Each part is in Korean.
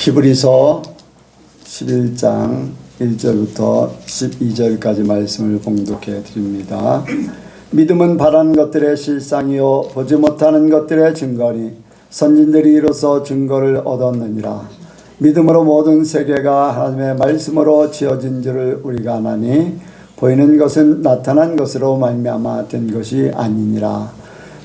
히브리서 11장 1절부터 12절까지 말씀을 봉독해 드립니다. 믿음은 바라는 것들의 실상이요 보지 못하는 것들의 증거니 선진들이 이로써 증거를 얻었느니라. 믿음으로 모든 세계가 하나님의 말씀으로 지어진 줄을 우리가 아나니 보이는 것은 나타난 것으로 말미암아 된 것이 아니니라.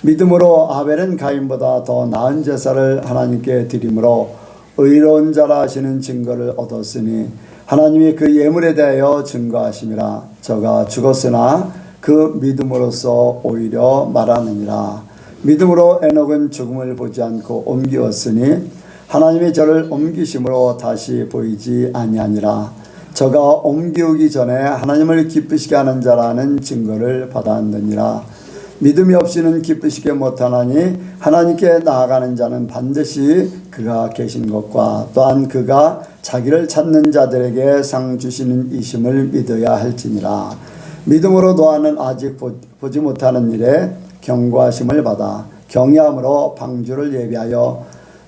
믿음으로 아벨은 가인보다 더 나은 제사를 하나님께 드림으로 의로운 자라 하시는 증거를 얻었으니 하나님이 그 예물에 대하여 증거하심이라. 저가 죽었으나 그 믿음으로써 오히려 말하느니라. 믿음으로 에녹은 죽음을 보지 않고 옮기었으니 하나님이 저를 옮기심으로 다시 보이지 아니하니라. 저가 옮기우기 전에 하나님을 기쁘시게 하는 자라는 증거를 받았느니라. 믿음이 없이는 기쁘시게 못하나니 하나님께 나아가는 자는 반드시 그가 계신 것과 또한 그가 자기를 찾는 자들에게 상 주시는 이심을 믿어야 할지니라. 믿음으로 노아는 아직 보지 못하는 일에 경고하심을 받아 경외함으로 방주를 예비하여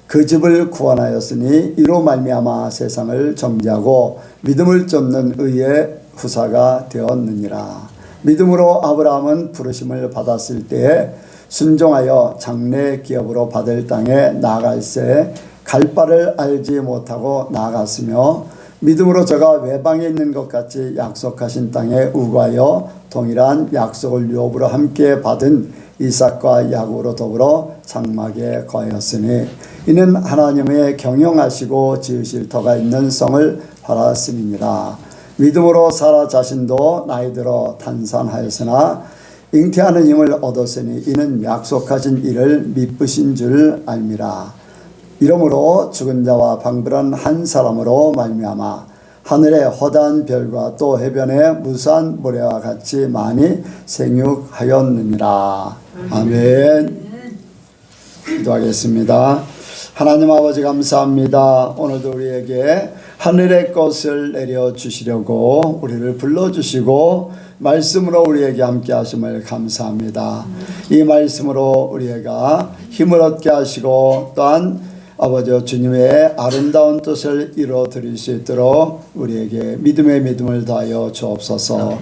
그 집을 구원하였으니 이로 말미암아 세상을 정죄하고 믿음을 쫓는 의의 후사가 되었느니라. 믿음으로 아브라함은 부르심을 받았을 때에 순종하여 장래 기업으로 받을 땅에 나아갈새 갈 바를 알지 못하고 나아갔으며 믿음으로 저가 외방에 있는 것 같이 약속하신 땅에 우거하여 동일한 약속을 유업으로 함께 받은 이삭과 야곱으로 더불어 장막에 거하였으니 이는 하나님의 경영하시고 지으실 터가 있는 성을 바랐음이니라. 믿음으로 사라 자신도 나이 들어 탄산하였으나 잉태하는 힘을 얻었으니 이는 약속하신 이를 미쁘신 줄 알미라. 이러므로 죽은 자와 방불한 한 사람으로 말미암아 하늘의 허다한 별과 또 해변의 무수한 모래와 같이 많이 생육하였느니라. 아멘. 기도하겠습니다. 하나님 아버지 감사합니다. 오늘도 우리에게 하늘의 것을 내려주시려고 우리를 불러주시고 말씀으로 우리에게 함께 하심을 감사합니다. 이 말씀으로 우리가 힘을 얻게 하시고 또한 아버지 주님의 아름다운 뜻을 이루어 드릴 수 있도록 우리에게 믿음의 믿음을 다하여 주옵소서.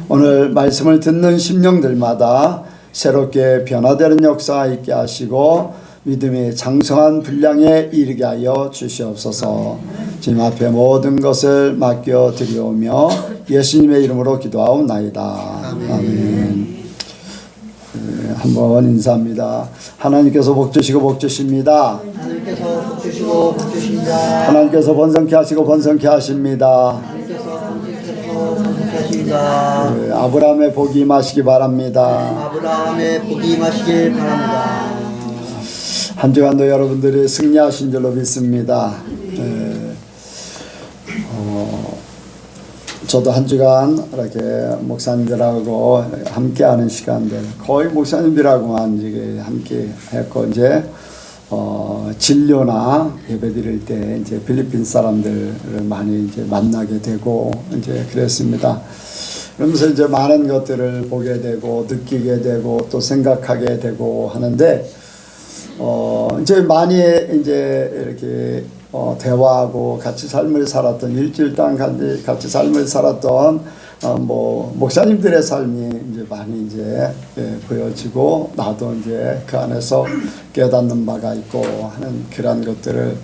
오늘 말씀을 듣는 심령들마다 새롭게 변화되는 역사가 있게 하시고 믿음이 장성한 분량에 이르게 하여 주시옵소서. 주님 앞에 모든 것을 맡겨 드리오며 예수님의 이름으로 기도하옵나이다. 아멘. 한번 인사합니다. 하나님께서 복 주시고 복 주십니다. 하나님께서 복 주시고 복 주십니다. 하나님께서 번성케 하시고 번성케 하십니다. 하나님께서 번성케 하십니다. 아브라함의 복이 임하시기 바랍니다. 아브라함의 복이 임하시길 바랍니다. 한 주간도 여러분들이 승리하신 줄로 믿습니다. 저도 한 주간 이렇게 목사님들하고 함께하는 시간들 거의 목사님들하고만 이게 함께 했고 이제 진료나 예배드릴 때 이제 필리핀 사람들을 많이 이제 만나게 되고 이제 그랬습니다. 그러면서 이제 많은 것들을 보게 되고 느끼게 되고 또 생각하게 되고 하는데 이제 많이 이제 이렇게 대화하고 같이 삶을 살았던 일주일 동안 같이 삶을 살았던 목사님들의 삶이 이제 많이 이제 보여지고 나도 이제 그 안에서 깨닫는 바가 있고 하는 그런 것들을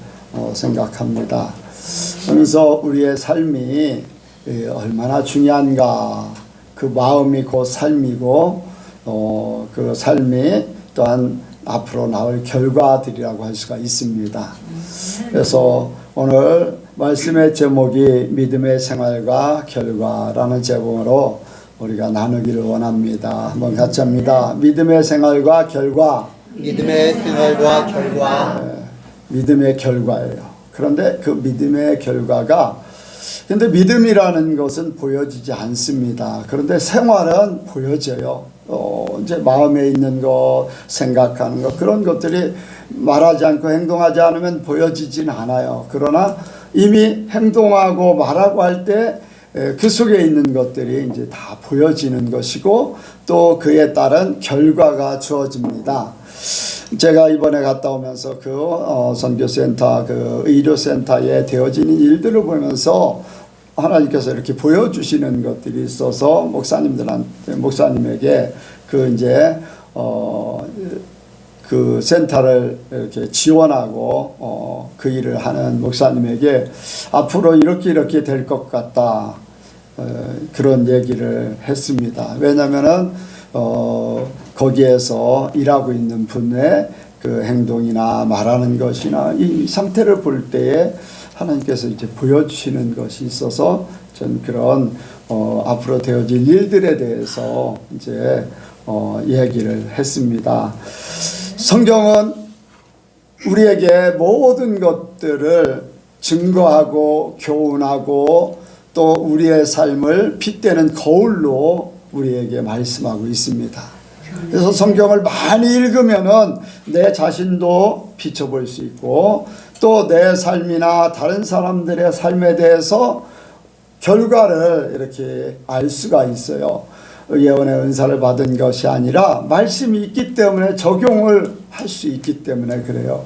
생각합니다. 그러면서 우리의 삶이 얼마나 중요한가, 그 마음이 곧 삶이고 그 삶이 또한 앞으로 나올 결과들이라고 할 수가 있습니다. 그래서 오늘 말씀의 제목이 믿음의 생활과 결과라는 제목으로 우리가 나누기를 원합니다. 한번 같이 합니다. 믿음의 생활과 결과. 믿음의 생활과 결과. 믿음의 결과예요. 그런데 그 믿음의 결과가 근데 믿음이라는 것은 보여지지 않습니다. 그런데 생활은 보여져요. 이제 마음에 있는 것, 생각하는 것, 그런 것들이 말하지 않고 행동하지 않으면 보여지진 않아요. 그러나 이미 행동하고 말하고 할 때 그 속에 있는 것들이 이제 다 보여지는 것이고 또 그에 따른 결과가 주어집니다. 제가 이번에 갔다 오면서 그 선교센터, 그 의료센터에 되어지는 일들을 보면서 하나님께서 이렇게 보여주시는 것들이 있어서 목사님에게 그 이제 그 센터를 이렇게 지원하고 그 일을 하는 목사님에게 앞으로 이렇게 될 것 같다, 그런 얘기를 했습니다. 왜냐면은 거기에서 일하고 있는 분의 그 행동이나 말하는 것이나 이 상태를 볼 때에 하나님께서 이제 보여주시는 것이 있어서 전 그런 앞으로 되어질 일들에 대해서 이제 얘기를 했습니다. 성경은 우리에게 모든 것들을 증거하고 교훈하고 또 우리의 삶을 빗대는 거울로 우리에게 말씀하고 있습니다. 그래서 성경을 많이 읽으면은 내 자신도 비춰볼 수 있고 또 내 삶이나 다른 사람들의 삶에 대해서 결과를 이렇게 알 수가 있어요. 예언의 은사를 받은 것이 아니라 말씀이 있기 때문에 적용을 할 수 있기 때문에 그래요.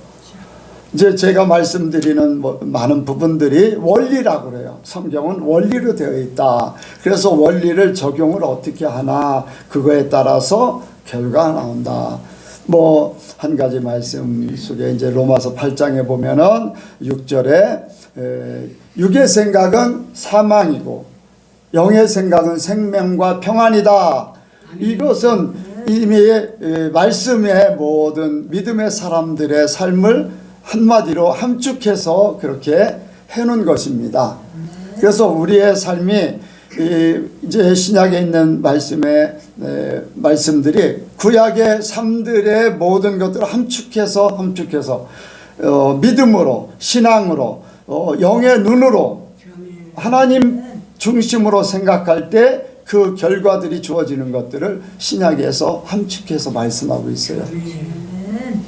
이제 제가 말씀드리는 많은 부분들이 원리라고 그래요. 성경은 원리로 되어 있다. 그래서 원리를 적용을 어떻게 하나 그거에 따라서 결과가 나온다. 한 가지 말씀 속에 이제 로마서 8장에 보면은 6절에 육의 생각은 사망이고 영의 생각은 생명과 평안이다. 이것은 이미 말씀의 모든 믿음의 사람들의 삶을 한마디로 함축해서 그렇게 해놓은 것입니다. 그래서 우리의 삶이 이제 신약에 있는 말씀들이 구약의 삶들의 모든 것들을 함축해서 믿음으로, 신앙으로, 영의 눈으로 하나님 중심으로 생각할 때 그 결과들이 주어지는 것들을 신약에서 함축해서 말씀하고 있어요.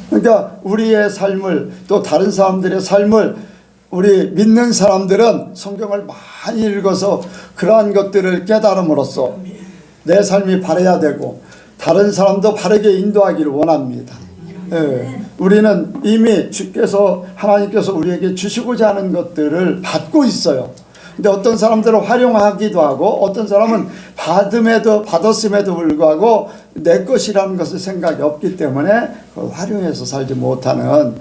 그러니까 우리의 삶을 또 다른 사람들의 삶을 우리 믿는 사람들은 성경을 많이 읽어서 그러한 것들을 깨달음으로써 내 삶이 바라야 되고 다른 사람도 바르게 인도하기를 원합니다. 우리는 이미 하나님께서 우리에게 주시고자 하는 것들을 받고 있어요. 근데 어떤 사람들은 활용하기도 하고 어떤 사람은 받았음에도 불구하고 내 것이라는 것을 생각이 없기 때문에 그걸 활용해서 살지 못하는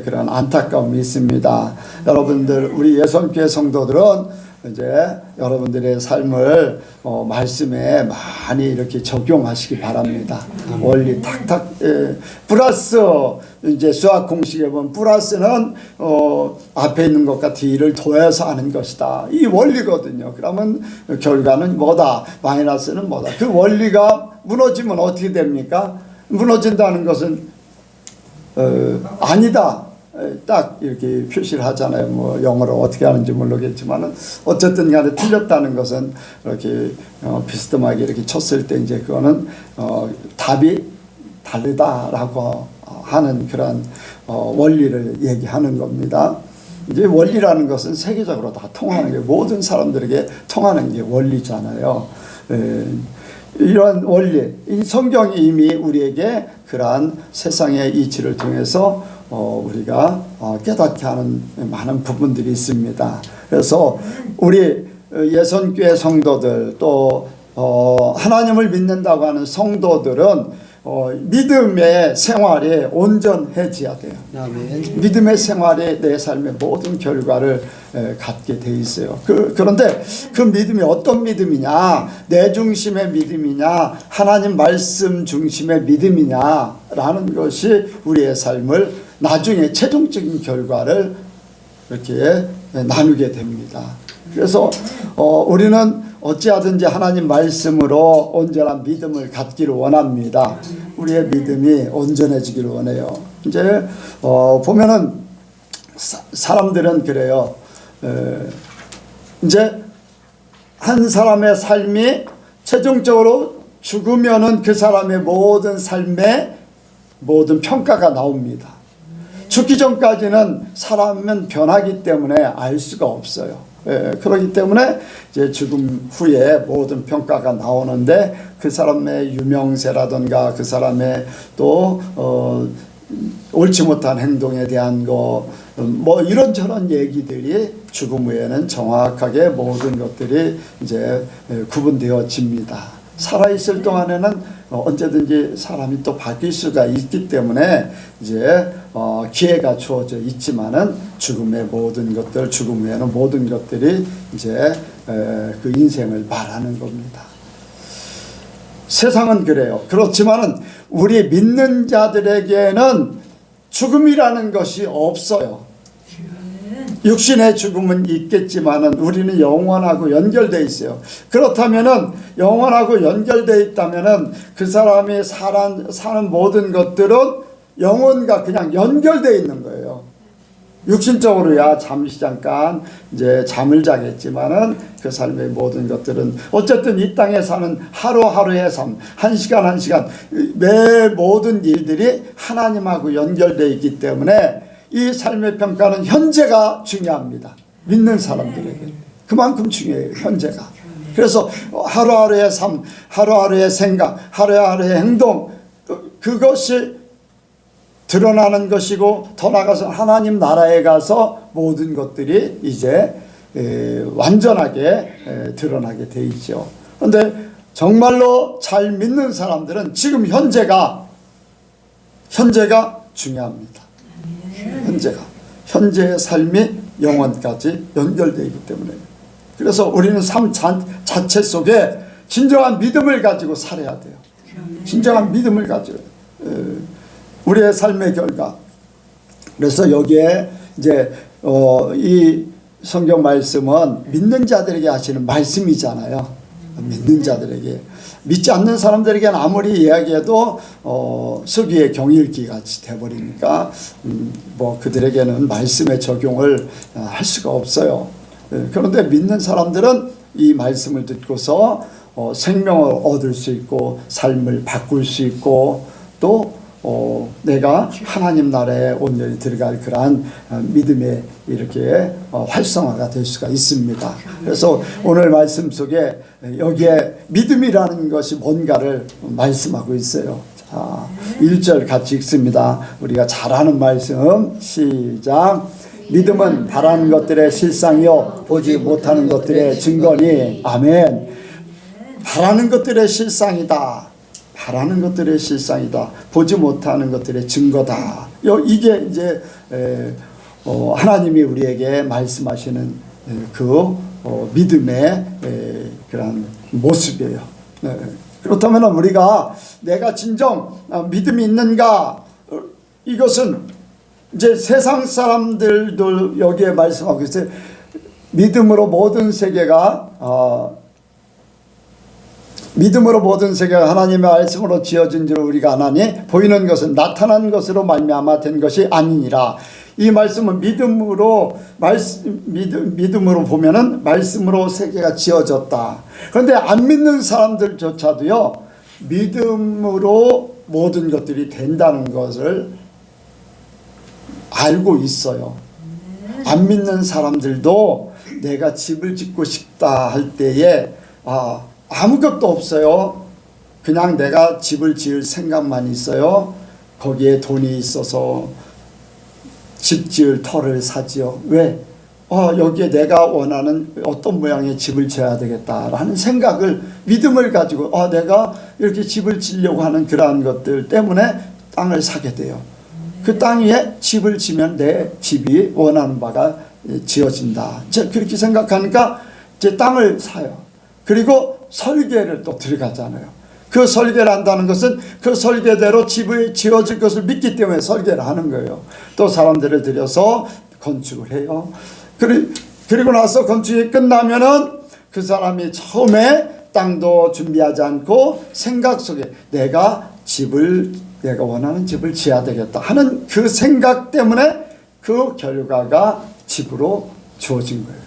그런 안타까움이 있습니다. 여러분들, 우리 예선교회 성도들은 이제 여러분들의 삶을 말씀에 많이 이렇게 적용하시기 바랍니다. 원리 탁탁 플러스 이제 수학 공식에 보면 플러스는 앞에 있는 것과 D를 더해서 하는 것이다. 이 원리거든요. 그러면 결과는 뭐다? 마이너스는 뭐다? 그 원리가 무너지면 어떻게 됩니까? 무너진다는 것은 아니다. 딱 이렇게 표시를 하잖아요. 영어로 어떻게 하는지 모르겠지만은 어쨌든 간에 틀렸다는 것은 이렇게 비스듬하게 이렇게 쳤을 때 이제 그거는 답이 다르다라고 하는 그런 원리를 얘기하는 겁니다. 이제 원리라는 것은 세계적으로 다 통하는 게 모든 사람들에게 통하는 게 원리잖아요. 이런 원리, 이 성경이 이미 우리에게 그러한 세상의 이치를 통해서 우리가 깨닫게 하는 많은 부분들이 있습니다. 그래서 우리 예선교회 성도들 또 하나님을 믿는다고 하는 성도들은 믿음의 생활이 온전해져야 돼요. 아멘. 믿음의 생활이 내 삶의 모든 결과를 갖게 돼 있어요. 그런데 그 믿음이 어떤 믿음이냐, 내 중심의 믿음이냐, 하나님 말씀 중심의 믿음이냐라는 것이 우리의 삶을 나중에 최종적인 결과를 이렇게 나누게 됩니다. 그래서 우리는 어찌하든지 하나님 말씀으로 온전한 믿음을 갖기를 원합니다. 우리의 믿음이 온전해지기를 원해요. 이제 보면은 사람들은 그래요. 이제 한 사람의 삶이 최종적으로 죽으면은 그 사람의 모든 삶에 모든 평가가 나옵니다. 죽기 전까지는 사람은 변하기 때문에 알 수가 없어요. 그렇기 때문에 이제 죽음 후에 모든 평가가 나오는데 그 사람의 유명세라든가 그 사람의 또 옳지 못한 행동에 대한 거, 뭐 이런저런 얘기들이 죽음 후에는 정확하게 모든 것들이 이제 구분되어집니다. 살아있을 동안에는 언제든지 사람이 또 바뀔 수가 있기 때문에 이제 기회가 주어져 있지만은 죽음의 모든 것들, 죽음 후에는 모든 것들이 이제 그 인생을 말하는 겁니다. 세상은 그래요. 그렇지만은 우리 믿는 자들에게는 죽음이라는 것이 없어요. 육신의 죽음은 있겠지만은 우리는 영원하고 연결되어 있어요. 그렇다면은 영원하고 연결되어 있다면은 그 사람이 사는 모든 것들은 영혼과 그냥 연결되어 있는 거예요. 육신적으로야 잠시 잠깐 이제 잠을 자겠지만은 그 삶의 모든 것들은 어쨌든 이 땅에 사는 하루하루의 삶, 한 시간 한 시간 매 모든 일들이 하나님하고 연결되어 있기 때문에 이 삶의 평가는 현재가 중요합니다. 믿는 사람들에게 그만큼 중요해요. 현재가. 그래서 하루하루의 삶, 하루하루의 생각, 하루하루의 행동, 그것이 드러나는 것이고 더 나아가서 하나님 나라에 가서 모든 것들이 이제 완전하게 드러나게 돼 있죠. 그런데 정말로 잘 믿는 사람들은 지금 현재가 중요합니다. 현재의 삶이 영원까지 연결되어 있기 때문에. 그래서 우리는 삶 자체 속에 진정한 믿음을 가지고 살아야 돼요. 진정한 믿음을 가지고 우리의 삶의 결과. 그래서 여기에 이제 이 성경 말씀은 믿는 자들에게 하시는 말씀이잖아요. 믿는 자들에게. 믿지 않는 사람들에게는 아무리 이야기해도 수기의 경읽기 같이 돼버리니까 뭐 그들에게는 말씀의 적용을 할 수가 없어요. 그런데 믿는 사람들은 이 말씀을 듣고서 생명을 얻을 수 있고 삶을 바꿀 수 있고 또 내가 하나님 나라에 온전히 들어갈 그러한 믿음의 이렇게 활성화가 될 수가 있습니다. 그래서 오늘 말씀 속에 여기에 믿음이라는 것이 뭔가를 말씀하고 있어요. 자, 1절 같이 읽습니다. 우리가 잘 아는 말씀 시작. 믿음은 바라는 것들의 실상이요 보지 못하는 것들의 증거니. 아멘. 바라는 것들의 실상이다. 바라는 것들의 실상이다. 보지 못하는 것들의 증거다. 이게 이제 하나님이 우리에게 말씀하시는 그 믿음의 그런 모습이에요. 그렇다면 우리가 내가 진정 믿음이 있는가? 이것은 이제 세상 사람들도 여기에 말씀하고 있어요. 믿음으로 모든 세계가 하나님의 말씀으로 지어진 줄 우리가 아나니 보이는 것은 나타난 것으로 말미암아 된 것이 아니니라. 이 말씀은 믿음으로 보면은 말씀으로 세계가 지어졌다. 그런데 안 믿는 사람들조차도요 믿음으로 모든 것들이 된다는 것을 알고 있어요. 안 믿는 사람들도 내가 집을 짓고 싶다 할 때에 아무것도 없어요. 그냥 내가 집을 지을 생각만 있어요. 거기에 돈이 있어서 집 지을 터를 사지요. 왜? 여기에 내가 원하는 어떤 모양의 집을 지어야 되겠다라는 생각을, 믿음을 가지고 내가 이렇게 집을 지으려고 하는 그러한 것들 때문에 땅을 사게 돼요. 그 땅 위에 집을 지면 내 집이 원하는 바가 지어진다. 그렇게 생각하니까 이제 땅을 사요. 그리고 설계를 또 들어가잖아요. 그 설계를 한다는 것은 그 설계대로 집을 지어질 것을 믿기 때문에 설계를 하는 거예요. 또 사람들을 들여서 건축을 해요. 그리고 나서 건축이 끝나면은 그 사람이 처음에 땅도 준비하지 않고 생각 속에 내가 원하는 집을 지어야 되겠다 하는 그 생각 때문에 그 결과가 집으로 주어진 거예요.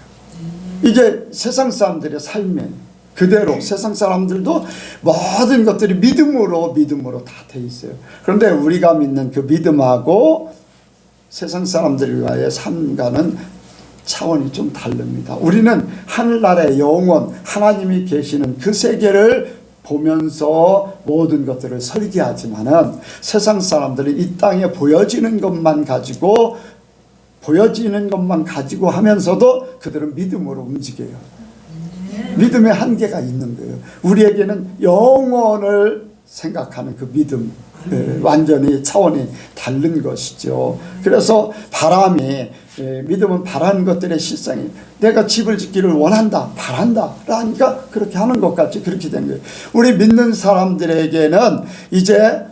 이게 세상 사람들의 삶이에요. 그대로 세상 사람들도 모든 것들이 믿음으로 다 돼 있어요. 그런데 우리가 믿는 그 믿음하고 세상 사람들과의 삶과는 차원이 좀 다릅니다. 우리는 하늘나라의 영원, 하나님이 계시는 그 세계를 보면서 모든 것들을 설계하지만은 세상 사람들은 이 땅에 보여지는 것만 가지고 하면서도 그들은 믿음으로 움직여요. 믿음의 한계가 있는 거예요. 우리에게는 영원을 생각하는 그 믿음, 완전히 차원이 다른 것이죠. 그래서 믿음은 바라는 것들의 실상이, 내가 집을 짓기를 원한다, 바란다 라니까 그렇게 하는 것 같이 그렇게 된 거예요. 우리 믿는 사람들에게는 이제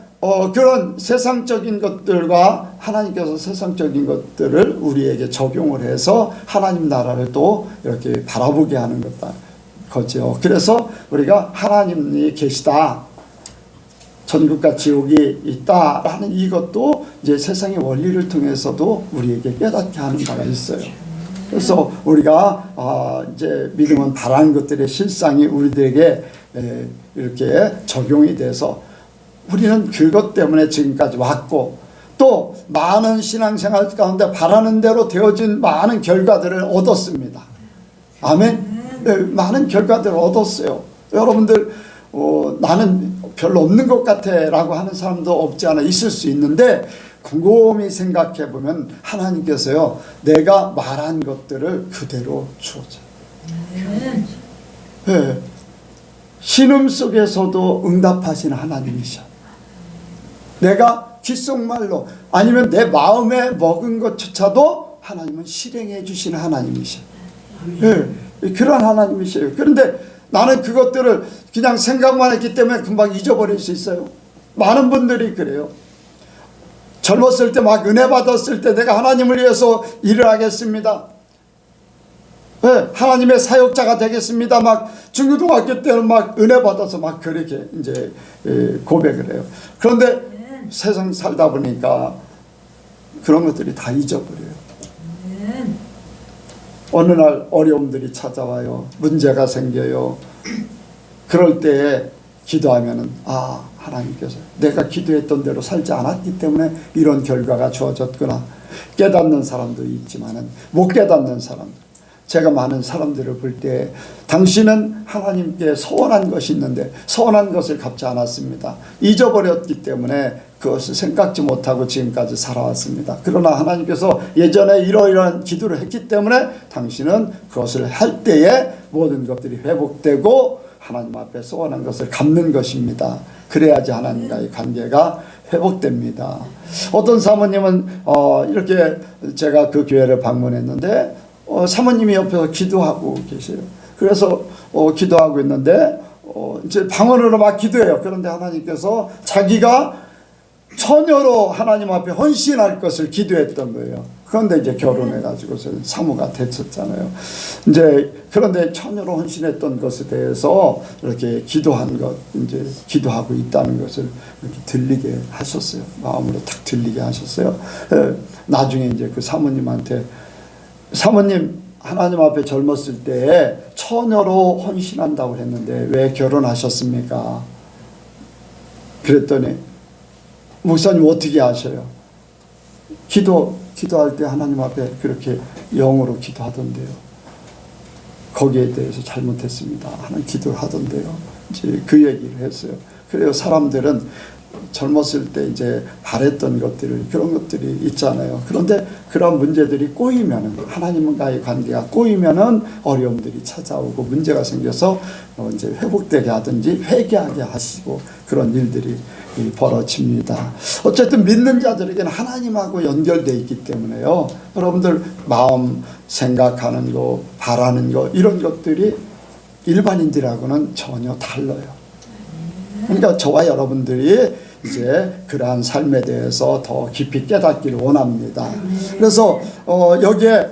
그런 세상적인 것들과 하나님께서 세상적인 것들을 우리에게 적용을 해서 하나님 나라를 또 이렇게 바라보게 하는 거죠. 그래서 우리가 하나님이 계시다, 천국과 지옥이 있다라는 이것도 이제 세상의 원리를 통해서도 우리에게 깨닫게 하는 바가 있어요. 그래서 우리가 이제 믿음은 바라는 것들의 실상이 우리들에게 이렇게 적용이 돼서 우리는 그것 때문에 지금까지 왔고, 또 많은 신앙생활 가운데 바라는 대로 되어진 많은 결과들을 얻었습니다. 아멘. 네, 많은 결과들을 얻었어요. 여러분들 나는 별로 없는 것 같아 라고 하는 사람도 없지 않아 있을 수 있는데, 곰곰이 생각해 보면 하나님께서요, 내가 말한 것들을 그대로 주어져요. 네. 신음 속에서도 응답하시는 하나님이셔. 내가 귓속말로 아니면 내 마음에 먹은 것조차도 하나님은 실행해 주시는 하나님이셔. 네. 그런 하나님이셔요. 그런데 나는 그것들을 그냥 생각만 했기 때문에 금방 잊어버릴 수 있어요. 많은 분들이 그래요. 젊었을 때 막 은혜 받았을 때 내가 하나님을 위해서 일을 하겠습니다, 하나님의 사역자가 되겠습니다, 막 중고등학교 때는 막 은혜 받아서 막 그렇게 이제 고백을 해요. 그런데 세상 살다 보니까 그런 것들이 다 잊어버려요. 어느 날 어려움들이 찾아와요. 문제가 생겨요. 그럴 때에 기도하면은 하나님께서 내가 기도했던 대로 살지 않았기 때문에 이런 결과가 주어졌구나. 깨닫는 사람도 있지만은 못 깨닫는 사람들. 제가 많은 사람들을 볼 때 당신은 하나님께 서원한 것이 있는데 서원한 것을 갚지 않았습니다. 잊어버렸기 때문에 그것을 생각지 못하고 지금까지 살아왔습니다. 그러나 하나님께서 예전에 이러이러한 기도를 했기 때문에 당신은 그것을 할 때에 모든 것들이 회복되고 하나님 앞에 서원한 것을 갚는 것입니다. 그래야지 하나님과의 관계가 회복됩니다. 어떤 사모님은 이렇게 제가 그 교회를 방문했는데 사모님이 옆에서 기도하고 계세요. 그래서 기도하고 있는데 이제 방언으로 막 기도해요. 그런데 하나님께서 자기가 처녀로 하나님 앞에 헌신할 것을 기도했던 거예요. 그런데 이제 결혼해가지고서 사모가 됐었잖아요. 이제 그런데 처녀로 헌신했던 것에 대해서 이렇게 기도한 것, 이제 기도하고 있다는 것을 이렇게 들리게 하셨어요. 마음으로 탁 들리게 하셨어요. 나중에 이제 그 사모님한테, 사모님 하나님 앞에 젊었을 때 처녀로 헌신한다고 했는데 왜 결혼하셨습니까? 그랬더니 목사님 어떻게 아셔요? 기도할 때 하나님 앞에 그렇게 영어로 기도하던데요. 거기에 대해서 잘못했습니다 하는 기도를 하던데요. 이제 그 얘기를 했어요. 그래요. 사람들은 젊었을 때 이제 바랬던 것들을, 그런 것들이 있잖아요. 그런데 그런 문제들이 꼬이면은, 하나님과의 관계가 꼬이면은 어려움들이 찾아오고 문제가 생겨서 이제 회복되게 하든지 회개하게 하시고 그런 일들이 벌어집니다. 어쨌든 믿는 자들에게는 하나님하고 연결되어 있기 때문에요. 여러분들 마음 생각하는 거, 바라는 거, 이런 것들이 일반인들하고는 전혀 달라요. 그러니까 저와 여러분들이 이제 그러한 삶에 대해서 더 깊이 깨닫기를 원합니다. 그래서 여기에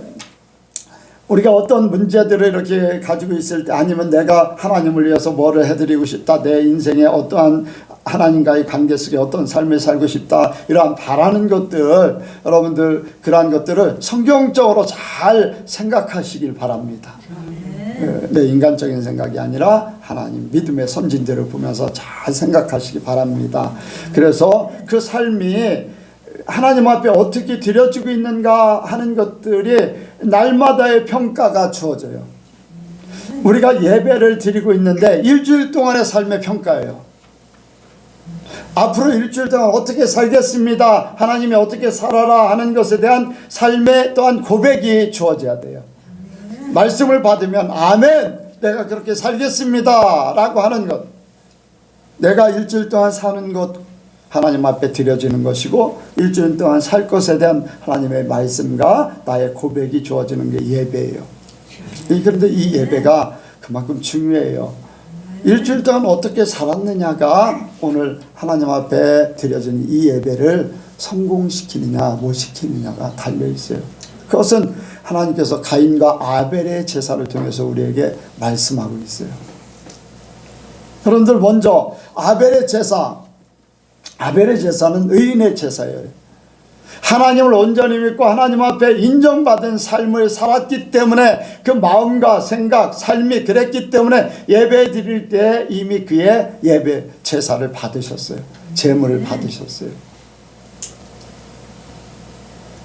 우리가 어떤 문제들을 이렇게 가지고 있을 때, 아니면 내가 하나님을 위해서 뭐를 해드리고 싶다, 내 인생에 어떠한 하나님과의 관계 속에 어떤 삶을 살고 싶다, 이러한 바라는 것들, 여러분들 그러한 것들을 성경적으로 잘 생각하시길 바랍니다. 내 인간적인 생각이 아니라 하나님 믿음의 선진들을 보면서 잘 생각하시기 바랍니다. 그래서 그 삶이 하나님 앞에 어떻게 드려지고 있는가 하는 것들이 날마다의 평가가 주어져요. 우리가 예배를 드리고 있는데 일주일 동안의 삶의 평가예요. 앞으로 일주일 동안 어떻게 살겠습니다, 하나님이 어떻게 살아라 하는 것에 대한 삶의 또한 고백이 주어져야 돼요. 말씀을 받으면 아멘, 내가 그렇게 살겠습니다 라고 하는 것, 내가 일주일 동안 사는 것 하나님 앞에 드려지는 것이고, 일주일 동안 살 것에 대한 하나님의 말씀과 나의 고백이 주어지는 게 예배예요. 그런데 이 예배가 그만큼 중요해요. 일주일 동안 어떻게 살았느냐가 오늘 하나님 앞에 드려진 이 예배를 성공시키느냐 못 시키느냐가 달려있어요. 그것은 하나님께서 가인과 아벨의 제사를 통해서 우리에게 말씀하고 있어요. 여러분들, 먼저 아벨의 제사는 의인의 제사예요. 하나님을 온전히 믿고 하나님 앞에 인정받은 삶을 살았기 때문에, 그 마음과 생각, 삶이 그랬기 때문에 예배 드릴 때 이미 그의 예배 제사를 받으셨어요. 제물을 받으셨어요.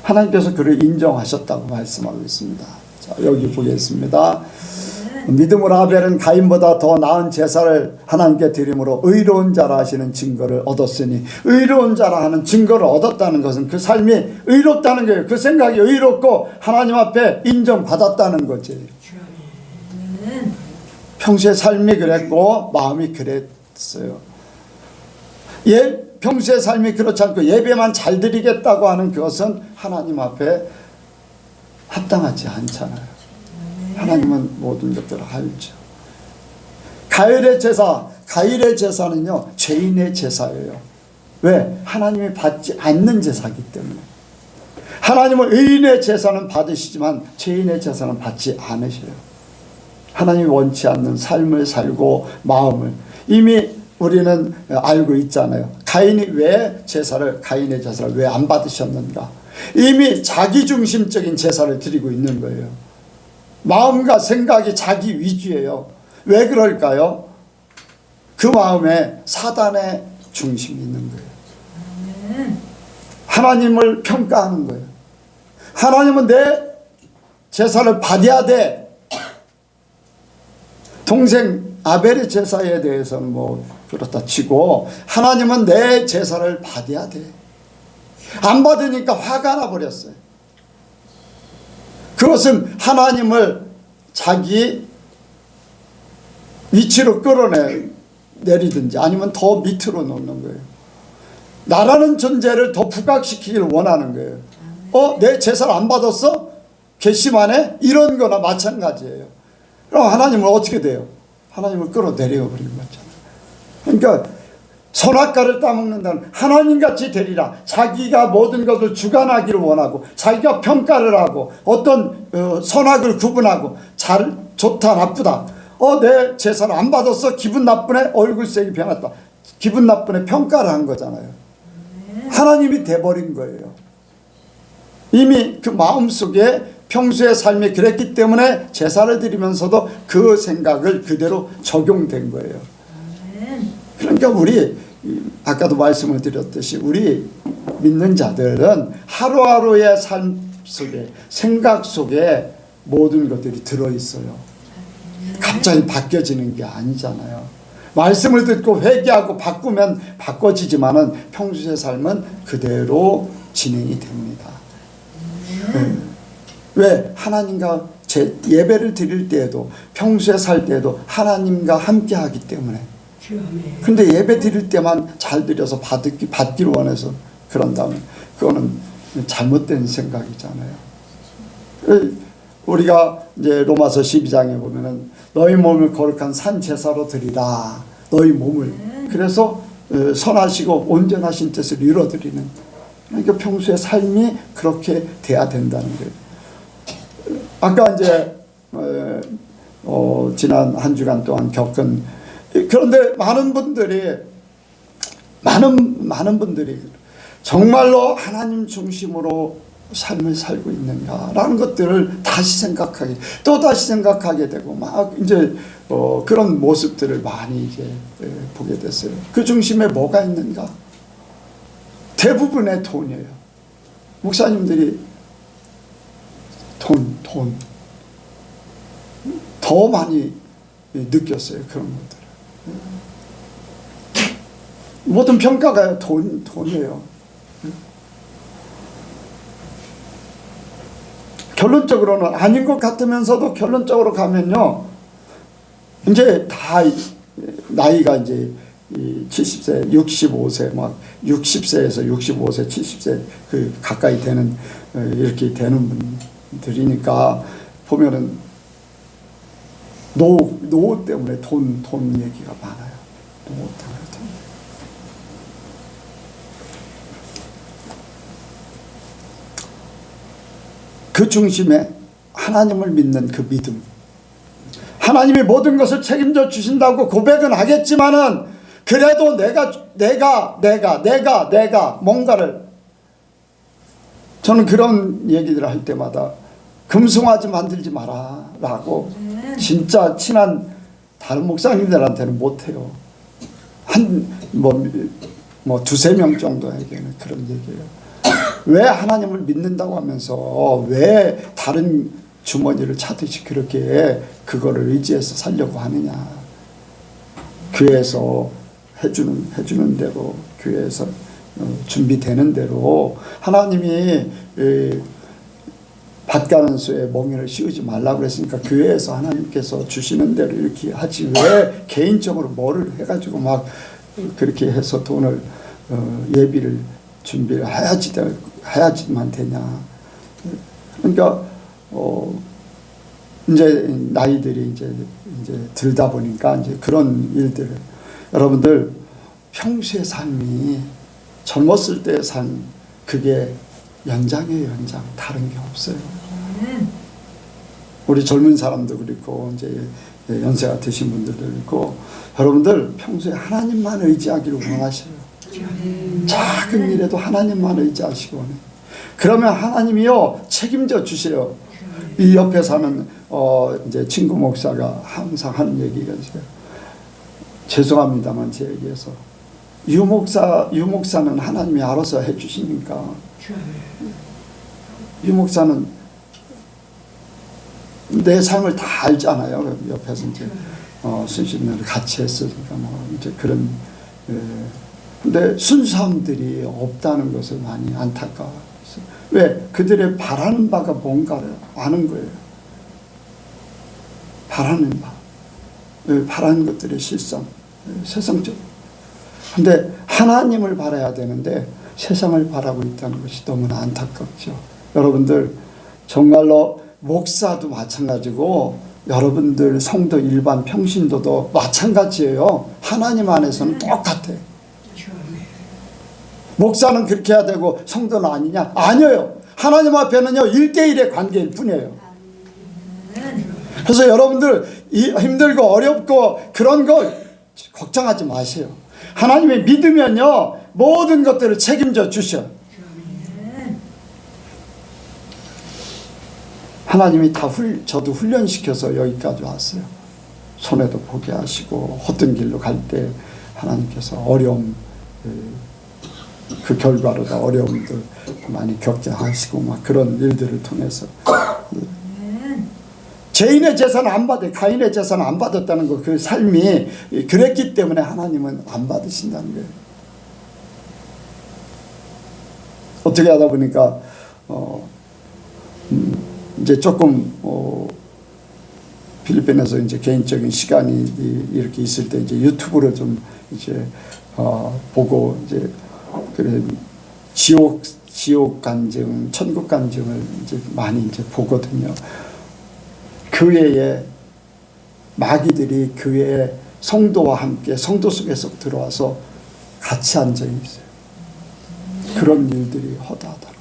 하나님께서 그를 인정하셨다고 말씀하고 있습니다. 자, 여기 보겠습니다. 믿음으로 아벨은 가인보다 더 나은 제사를 하나님께 드림으로 의로운 자라 하시는 증거를 얻었으니, 의로운 자라 하는 증거를 얻었다는 것은 그 삶이 의롭다는 거예요. 그 생각이 의롭고 하나님 앞에 인정받았다는 거지. 평소에 삶이 그랬고 마음이 그랬어요. 평소의 삶이 그렇지 않고 예배만 잘 드리겠다고 하는 그것은 하나님 앞에 합당하지 않잖아요. 하나님은 모든 것들을 알죠. 가일의 제사는요, 죄인의 제사예요. 왜? 하나님이 받지 않는 제사이기 때문에. 하나님은 의인의 제사는 받으시지만 죄인의 제사는 받지 않으셔요. 하나님이 원치 않는 삶을 살고 마음을 이미 우리는 알고 있잖아요. 가인이 왜 가인의 제사를 왜 안 받으셨는가? 이미 자기중심적인 제사를 드리고 있는 거예요. 마음과 생각이 자기 위주예요. 왜 그럴까요? 그 마음에 사단의 중심이 있는 거예요. 하나님을 평가하는 거예요. 하나님은 내 제사를 받아야 돼. 동생 아벨의 제사에 대해서는 뭐 그렇다 치고, 하나님은 내 제사를 받아야 돼. 안 받으니까 화가 나버렸어요. 그것은 하나님을 자기 위치로 끌어내리든지 아니면 더 밑으로 놓는 거예요. 나라는 존재를 더 부각시키기를 원하는 거예요. 내 제사를 안 받았어? 괘씸하네? 이런 거나 마찬가지예요. 그럼 하나님은 어떻게 돼요? 하나님을 끌어내려 버리는 거잖아요. 그러니까 선악과를 따먹는다는, 하나님같이 되리라. 자기가 모든 것을 주관하기를 원하고, 자기가 평가를 하고, 어떤 선악을 구분하고, 좋다 나쁘다. 내 제사를 안 받았어? 기분 나쁘네? 얼굴색이 변했다. 기분 나쁘네? 평가를 한 거잖아요. 하나님이 돼버린 거예요. 이미 그 마음속에 평소의 삶이 그랬기 때문에 제사를 드리면서도 그 생각을 그대로 적용된 거예요. 그러니까 우리 아까도 말씀을 드렸듯이 우리 믿는 자들은 하루하루의 삶 속에, 생각 속에 모든 것들이 들어있어요. 갑자기 바뀌어지는 게 아니잖아요. 말씀을 듣고 회개하고 바꾸면 바꿔지지만은 평소의 삶은 그대로 진행이 됩니다. 왜? 하나님과 예배를 드릴 때에도, 평소에 살 때에도 하나님과 함께 하기 때문에. 근데 예배 드릴 때만 잘 드려서 받기를 원해서 그런다면 그거는 잘못된 생각이잖아요. 우리가 이제 로마서 12장에 보면은 너희 몸을 거룩한 산 제사로 드리라. 너희 몸을. 그래서 선하시고 온전하신 뜻을 이루어드리는. 그러니까 평소에 삶이 그렇게 돼야 된다는 거예요. 아까 이제 지난 한 주간 동안 겪은, 그런데 많은 분들이 정말로 하나님 중심으로 삶을 살고 있는가라는 것들을 또 다시 생각하게 되고 막 이제 그런 모습들을 많이 이제 보게 됐어요. 그 중심에 뭐가 있는가? 대부분의 돈이에요. 목사님들이 돈 더 많이 느꼈어요. 그런 것들을. 모든 평가가 돈이에요. 결론적으로는 아닌 것 같으면서도 결론적으로 가면요, 이제 다 나이가 이제 70세, 65세, 막 60세에서 65세, 70세 그 가까이 되는 이렇게 되는 분들이니까 보면은 노후 때문에 돈 얘기가 많아요. 노후 때문에 돈. 그 중심에 하나님을 믿는 그 믿음. 하나님이 모든 것을 책임져 주신다고 고백은 하겠지만은 그래도 내가 뭔가를, 저는 그런 얘기들을 할 때마다 금송아지 만들지 마라 라고 진짜 친한 다른 목사님들한테는 못해요. 뭐 두세 명 정도에게는 그런 얘기예요. 왜 하나님을 믿는다고 하면서 왜 다른 주머니를 차듯이 그렇게 그거를 의지해서 살려고 하느냐. 교회에서 해주는 대로, 교회에서 준비되는 대로 하나님이 밭 가는 수에 멍에를 씌우지 말라고 그랬으니까 교회에서 하나님께서 주시는 대로 이렇게 하지, 왜 개인적으로 뭐를 해가지고 막 그렇게 해서 돈을 예비를 준비를 해야지만 되냐. 그러니까 이제 나이들이 이제 들다 보니까 이제 그런 일들을, 여러분들 평소의 삶이 젊었을 때의 삶, 그게 연장이에요. 연장. 다른 게 없어요. 우리 젊은 사람도 그렇고 이제 연세가 드신 분들도 그렇고, 여러분들 평소에 하나님만 의지하기를 원하셔요. 작은 일에도 하나님만 의지하시고, 그러면 하나님이요 책임져 주세요. 이 옆에 사는 이제 친구 목사가 항상 하는 얘기가 있어요. 죄송합니다만 제 얘기해서, 유 목사는 하나님이 알아서 해주시니까, 유 목사는 내 삶을 다 알잖아요. 옆에서 이제 수십 년을 같이 했으니까 뭐 이제 그런. 근데 순수함들이 없다는 것을 많이 안타까워요. 왜? 그들의 바라는 바가 뭔가를 아는 거예요. 바라는 바. 바라는 것들의 실상, 세상적. 근데 하나님을 바라야 되는데 세상을 바라고 있다는 것이 너무나 안타깝죠. 여러분들 정말로 목사도 마찬가지고, 여러분들 성도 일반 평신도도 마찬가지예요. 하나님 안에서는 똑같아요. 목사는 그렇게 해야 되고 성도는 아니냐? 아니에요. 하나님 앞에는요 1대1의 관계일 뿐이에요. 그래서 여러분들 힘들고 어렵고 그런 거 걱정하지 마세요. 하나님의 믿으면요 모든 것들을 책임져 주셔. 하나님이 다 저도 훈련시켜서 여기까지 왔어요. 손해도 보게 하시고, 헛된 길로 갈 때 하나님께서 어려움, 그 결과로 다 어려움들 많이 겪게 하시고, 막 그런 일들을 통해서 죄인의 제사는 안 받아요. 가인의 제사는 안 받았다는 거, 그 삶이 그랬기 때문에 하나님은 안 받으신다는 거예요. 어떻게 하다 보니까 이제 조금 필리핀에서 이제 개인적인 시간이 이렇게 있을 때 이제 유튜브로 좀 이제 보고, 이제 그래 지옥 간증, 천국 간증을 이제 많이 이제 보거든요. 교회에 마귀들이 교회에 성도와 함께 성도 속에서 들어와서 같이 앉아 있어요. 그런 일들이 허다하다는 거예요.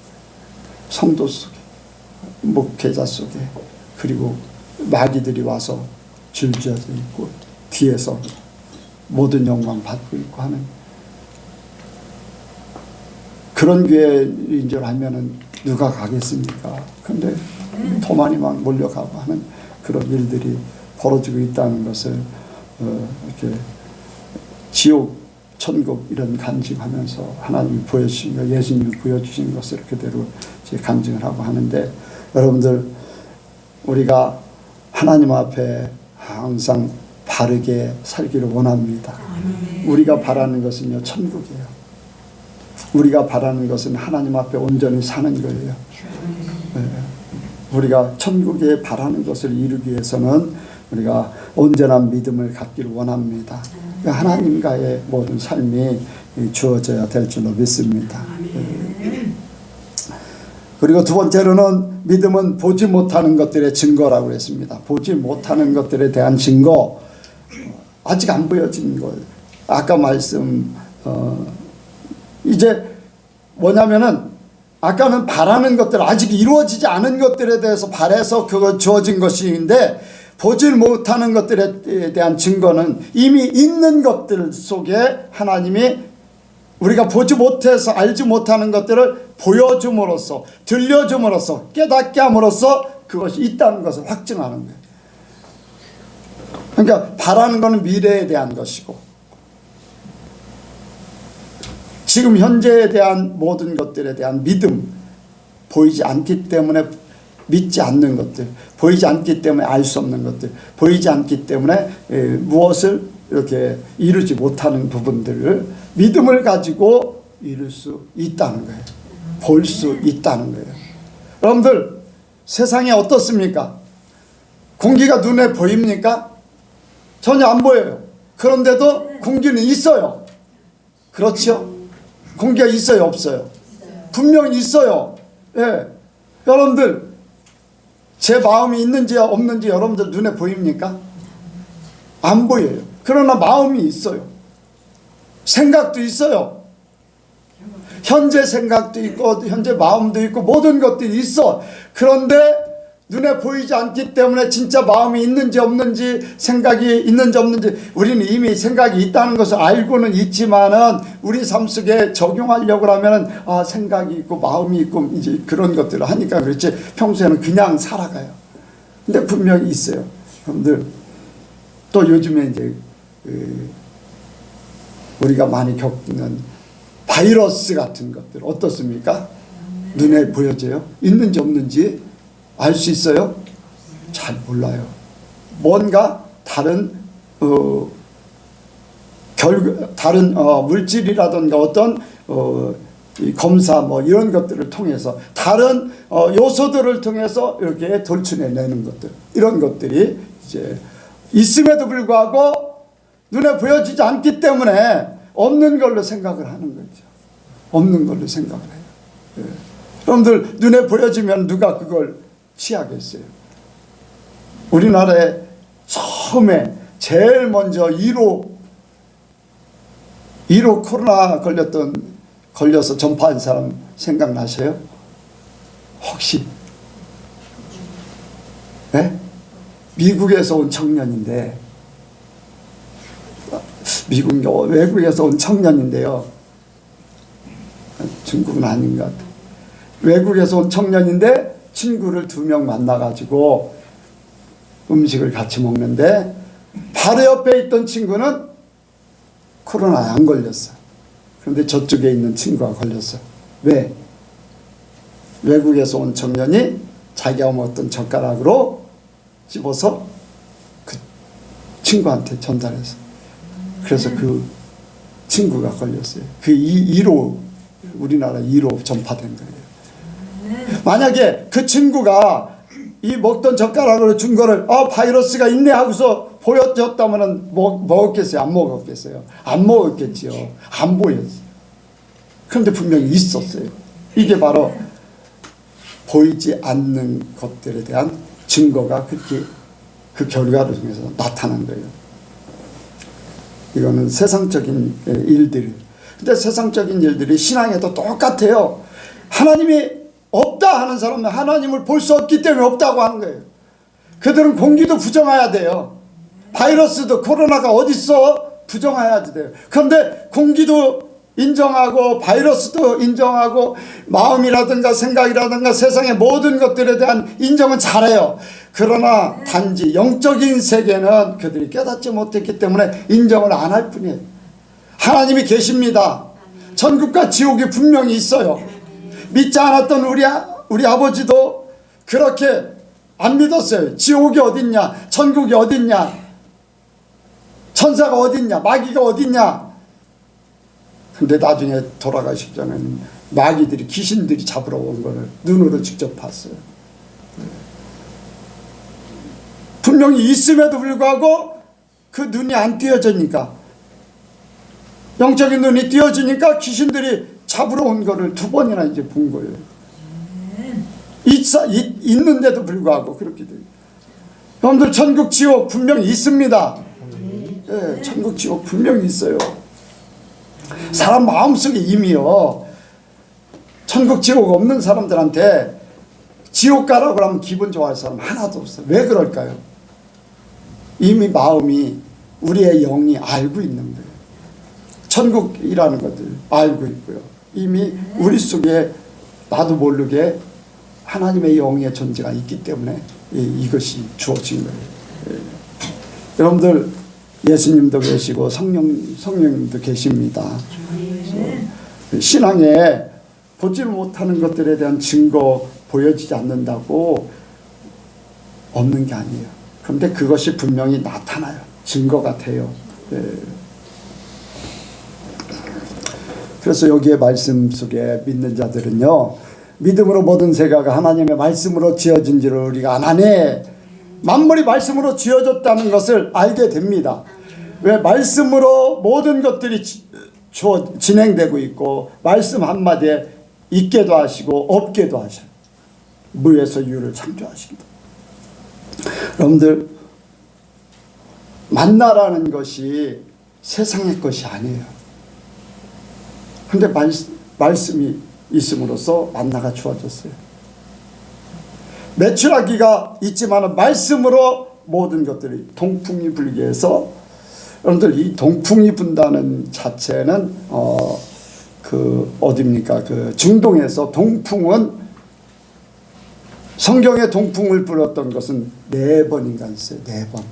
성도 속에, 목회자 속에, 그리고 마귀들이 와서 줄지어져 있고 뒤에서 모든 영광 받고 있고 하는 그런 교회인 줄 알면은 누가 가겠습니까? 근데 더 많이 막 몰려가고 하는 그런 일들이 벌어지고 있다는 것을 이렇게 지옥, 천국 이런 간증하면서 하나님이 보여주신 것, 예수님이 보여주신 것을 그대로 이제 간증을 하고 하는데, 여러분들 우리가 하나님 앞에 항상 바르게 살기를 원합니다. 우리가 바라는 것은요, 천국이에요. 우리가 바라는 것은 하나님 앞에 온전히 사는 거예요. 우리가 천국에 바라는 것을 이루기 위해서는 우리가 온전한 믿음을 갖기를 원합니다. 하나님과의 모든 삶이 주어져야 될 줄로 믿습니다. 그리고 두 번째로는 믿음은 보지 못하는 것들의 증거라고 했습니다. 보지 못하는 것들에 대한 증거, 아직 안 보여진 것. 아까 이제 뭐냐면은 아까는 바라는 것들, 아직 이루어지지 않은 것들에 대해서 바라서 그거 주어진 것인데, 보지 못하는 것들에 대한 증거는 이미 있는 것들 속에 하나님이 우리가 보지 못해서 알지 못하는 것들을 보여줌으로써, 들려줌으로써, 깨닫게 함으로써 그것이 있다는 것을 확증하는 거예요. 그러니까 바라는 것은 미래에 대한 것이고, 지금 현재에 대한 모든 것들에 대한 믿음, 보이지 않기 때문에 믿지 않는 것들, 보이지 않기 때문에 알 수 없는 것들, 보이지 않기 때문에 무엇을 이렇게 이루지 못하는 부분들을 믿음을 가지고 이룰 수 있다는 거예요. 볼 수 있다는 거예요. 여러분들, 세상이 어떻습니까? 공기가 눈에 보입니까? 전혀 안 보여요. 그런데도 공기는 있어요. 그렇죠? 공기가 있어요, 없어요? 분명히 있어요. 예. 여러분들, 제 마음이 있는지 없는지 여러분들 눈에 보입니까? 안 보여요. 그러나 마음이 있어요. 생각도 있어요. 현재 생각도 있고 현재 마음도 있고 모든 것들이 있어. 그런데 눈에 보이지 않기 때문에 진짜 마음이 있는지 없는지, 생각이 있는지 없는지, 우리는 이미 생각이 있다는 것을 알고는 있지만은 우리 삶 속에 적용하려고 하면은 생각이 있고 마음이 있고 이제 그런 것들을 하니까 그렇지, 평소에는 그냥 살아가요. 근데 분명히 있어요. 여러분들, 또 요즘에 이제 우리가 많이 겪는 바이러스 같은 것들 어떻습니까? 눈에 보여져요? 있는지 없는지 알 수 있어요? 잘 몰라요. 뭔가 다른 물질이라든가 어떤 검사 뭐 이런 것들을 통해서, 다른 요소들을 통해서 이렇게 돌출해내는 것들, 이런 것들이 이제 있음에도 불구하고 눈에 보여지지 않기 때문에 없는 걸로 생각을 하는 거죠. 없는 걸로 생각을 해요. 예. 여러분들, 눈에 보여지면 누가 그걸 취하겠어요? 우리나라에 처음에 제일 먼저 1호 코로나 걸려서 전파한 사람 생각나세요? 혹시? 네? 미국에서 온 청년인데, 외국에서 온 청년인데요. 중국은 아닌 것 같아요. 외국에서 온 청년인데 친구를 2명 만나가지고 음식을 같이 먹는데 바로 옆에 있던 친구는 코로나에 안 걸렸어. 그런데 저쪽에 있는 친구가 걸렸어. 왜? 외국에서 온 청년이 자기가 먹었던 젓가락으로 씹어서 그 친구한테 전달했어. 그래서 그 친구가 걸렸어요. 그 1호, 우리나라 1호 전파된 거예요. 만약에 그 친구가 이 먹던 젓가락으로 준 거를 바이러스가 있네 하고서 보여줬다면 먹었겠어요? 안 먹었겠어요? 안 먹었겠지요. 안 보였어요. 그런데 분명히 있었어요. 이게 바로 보이지 않는 것들에 대한 증거가 그렇게 그 결과를 통해서 나타난 거예요. 이거는 세상적인 일들. 근데 세상적인 일들이 신앙에도 똑같아요. 하나님이 없다 하는 사람은 하나님을 볼 수 없기 때문에 없다고 하는 거예요. 그들은 공기도 부정해야 돼요. 바이러스도, 코로나가 어딨어? 부정해야 돼요. 그런데 공기도 인정하고 바이러스도 인정하고 마음이라든가 생각이라든가 세상의 모든 것들에 대한 인정은 잘해요. 그러나 단지 영적인 세계는 그들이 깨닫지 못했기 때문에 인정을 안 할 뿐이에요. 하나님이 계십니다. 천국과 지옥이 분명히 있어요. 믿지 않았던 우리 아버지도 그렇게 안 믿었어요. 지옥이 어딨냐, 천국이 어딨냐. 천사가 어딨냐, 마귀가 어딨냐. 근데 나중에 돌아가시기 전에는 마귀들이, 귀신들이 잡으러 온 거를 눈으로 직접 봤어요. 분명히 있음에도 불구하고 그 눈이 안 띄어지니까, 영적인 눈이 띄어지니까 귀신들이 잡으러 온 거를 2번이나 이제 본 거예요. 있는데도 불구하고 그렇게 돼요. 여러분들, 천국 지옥 분명히 있습니다. 예, 천국 지옥 분명히 있어요. 사람 마음속에 이미요, 천국 지옥 없는 사람들한테 지옥 가라고 하면 기분 좋아할 사람 하나도 없어요. 왜 그럴까요? 이미 마음이, 우리의 영이 알고 있는 거예요. 천국이라는 것을 알고 있고요. 이미 우리 속에 나도 모르게 하나님의 영의 존재가 있기 때문에 이것이 주어진 거예요. 예. 여러분들, 예수님도 계시고 성령님도 계십니다. 신앙에 보지 못하는 것들에 대한 증거 보여지지 않는다고 없는 게 아니에요. 그런데 그것이 분명히 나타나요. 증거가 돼요. 예. 그래서 여기에 말씀 속에 믿는 자들은요, 믿음으로 모든 세가가 하나님의 말씀으로 지어진 줄을 우리가 안 하네. 만물이 말씀으로 지어졌다는 것을 알게 됩니다. 왜? 말씀으로 모든 것들이 진행되고 있고, 말씀 한마디에 있게도 하시고 없게도 하셔요. 무에서 유를 창조하십니다. 여러분들, 만나라는 것이 세상의 것이 아니에요. 근데 말씀이 있음으로써 만나가 주어졌어요. 메추라기가 있지만 말씀으로 모든 것들이 동풍이 불게 해서, 여러분들, 이 동풍이 분다는 자체는 어디입니까? 그 중동에서 동풍은, 성경에 동풍을 불었던 것은 4번인가 있어요. 4번.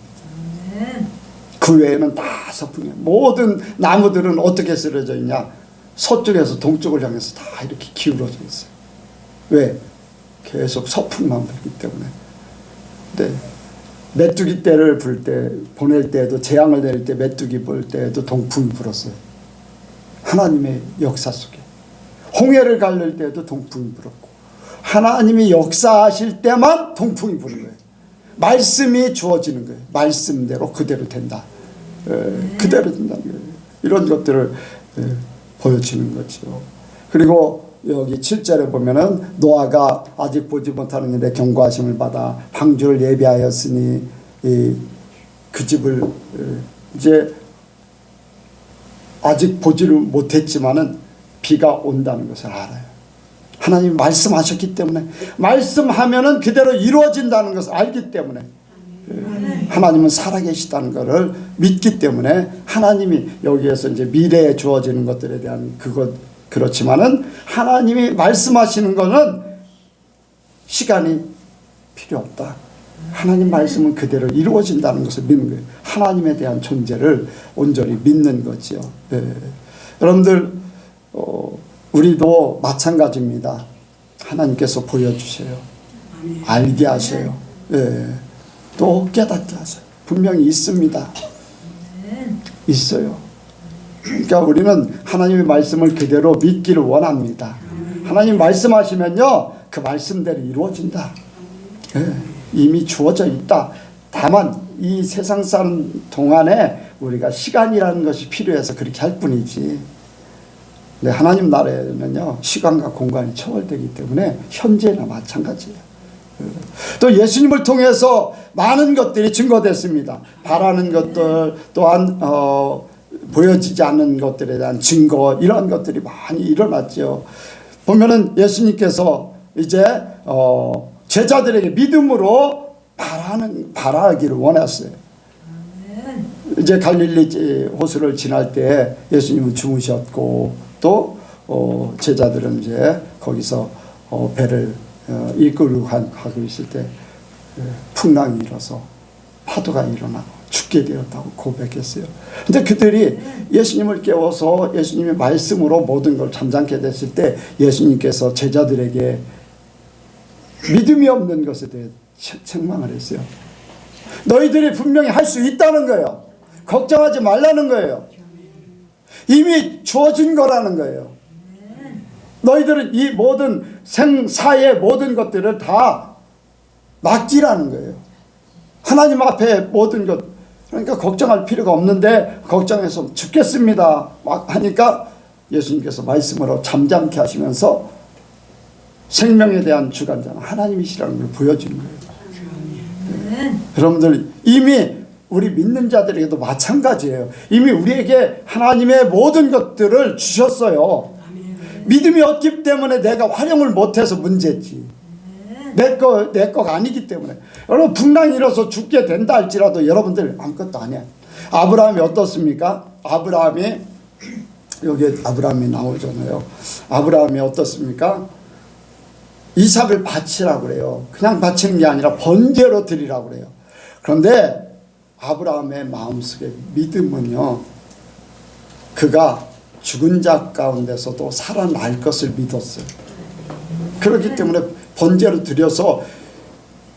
그 외에는 다 서풍이에요. 모든 나무들은 어떻게 쓰러져 있냐? 서쪽에서 동쪽을 향해서 다 이렇게 기울어져 있어요. 왜? 계속 서풍만 불기 때문에. 근데 메뚜기 떼를 보낼 때에도, 재앙을 내릴 때 메뚜기 불 때에도 동풍이 불었어요. 하나님의 역사 속에. 홍해를 갈릴 때에도 동풍이 불었고, 하나님이 역사하실 때만 동풍이 부는 거예요. 말씀이 주어지는 거예요. 말씀대로 그대로 된다. 그대로 된다는 거예요. 이런 것들을 보여주는 거죠. 그리고 여기 7절에 보면은, 노아가 아직 보지 못하는 일에 경고하심을 받아 방주를 예비하였으니 그 집을 이제 아직 보지를 못했지만은 비가 온다는 것을 알아요. 하나님이 말씀하셨기 때문에, 말씀하면은 그대로 이루어진다는 것을 알기 때문에, 하나님은 살아계시다는 것을 믿기 때문에, 하나님이 여기에서 이제 미래에 주어지는 것들에 대한 그렇지만은, 하나님이 말씀하시는 것은 시간이 필요 없다. 하나님 말씀은 그대로 이루어진다는 것을 믿는 거예요. 하나님에 대한 존재를 온전히 믿는 거죠. 네. 여러분들, 우리도 마찬가지입니다. 하나님께서 보여주세요. 알게 하세요. 네. 또 깨닫게 하세요. 분명히 있습니다. 있어요. 그러니까 우리는 하나님의 말씀을 그대로 믿기를 원합니다. 하나님 말씀하시면요, 그 말씀대로 이루어진다. 네. 이미 주어져 있다. 다만 이 세상 사는 동안에 우리가 시간이라는 것이 필요해서 그렇게 할 뿐이지, 근데 하나님 나라에는요, 시간과 공간이 초월되기 때문에 현재나 마찬가지예요. 또 예수님을 통해서 많은 것들이 증거됐습니다. 바라는 것들, 또한 보여지지 않는 것들에 대한 증거, 이런 것들이 많이 일어났죠. 보면은 예수님께서 이제 제자들에게 믿음으로 바라기를 원했어요. 이제 갈릴리 호수를 지날 때 예수님은 주무셨고, 또 제자들은 이제 거기서 배를 이끌고 가고 있을 때 풍랑이 일어서 파도가 일어나고 죽게 되었다고 고백했어요. 근데 그들이 예수님을 깨워서 예수님의 말씀으로 모든 걸 잠잠케 됐을 때, 예수님께서 제자들에게 믿음이 없는 것에 대해 책망을 했어요. 너희들이 분명히 할 수 있다는 거예요. 걱정하지 말라는 거예요. 이미 주어진 거라는 거예요. 너희들은 이 모든 생사의 모든 것들을 다 낙지라는 거예요. 하나님 앞에 모든 것, 그러니까 걱정할 필요가 없는데 걱정해서 죽겠습니다 막 하니까 예수님께서 말씀으로 잠잠케 하시면서 생명에 대한 주관자는 하나님이시라는 걸 보여주는 거예요. 여러분들 이미 우리 믿는 자들에게도 마찬가지예요. 이미 우리에게 하나님의 모든 것들을 주셨어요. 믿음이 없기 때문에 내가 활용을 못해서 문제지. 내 거가 아니기 때문에. 여러분 풍랑이 일어서 죽게 된다 할지라도 여러분들 아무것도 아니야. 아브라함이 어떻습니까? 여기 아브라함이 나오잖아요. 아브라함이 어떻습니까? 이삭을 바치라고 그래요. 그냥 바치는 게 아니라 번제로 드리라고 그래요. 그런데 아브라함의 마음속에 믿음은요, 그가 죽은 자 가운데서도 살아날 것을 믿었어요. 그렇기 때문에 번제로 드려서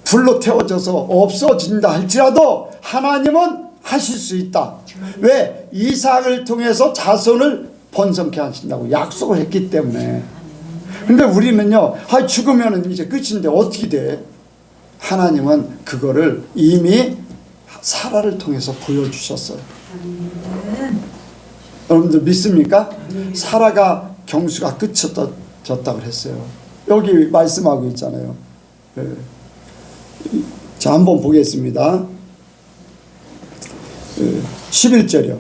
불로 태워져서 없어진다 할지라도 하나님은 하실 수 있다. 왜? 이삭을 통해서 자손을 번성케 하신다고 약속을 했기 때문에. 근데 우리는요, 죽으면 이제 끝인데 어떻게 돼? 하나님은 그거를 이미 사라를 통해서 보여주셨어요. 여러분들 믿습니까? 사라가 경수가 끝이었다고 했어요. 여기 말씀하고 있잖아요. 자, 한번 보겠습니다. 11절이요.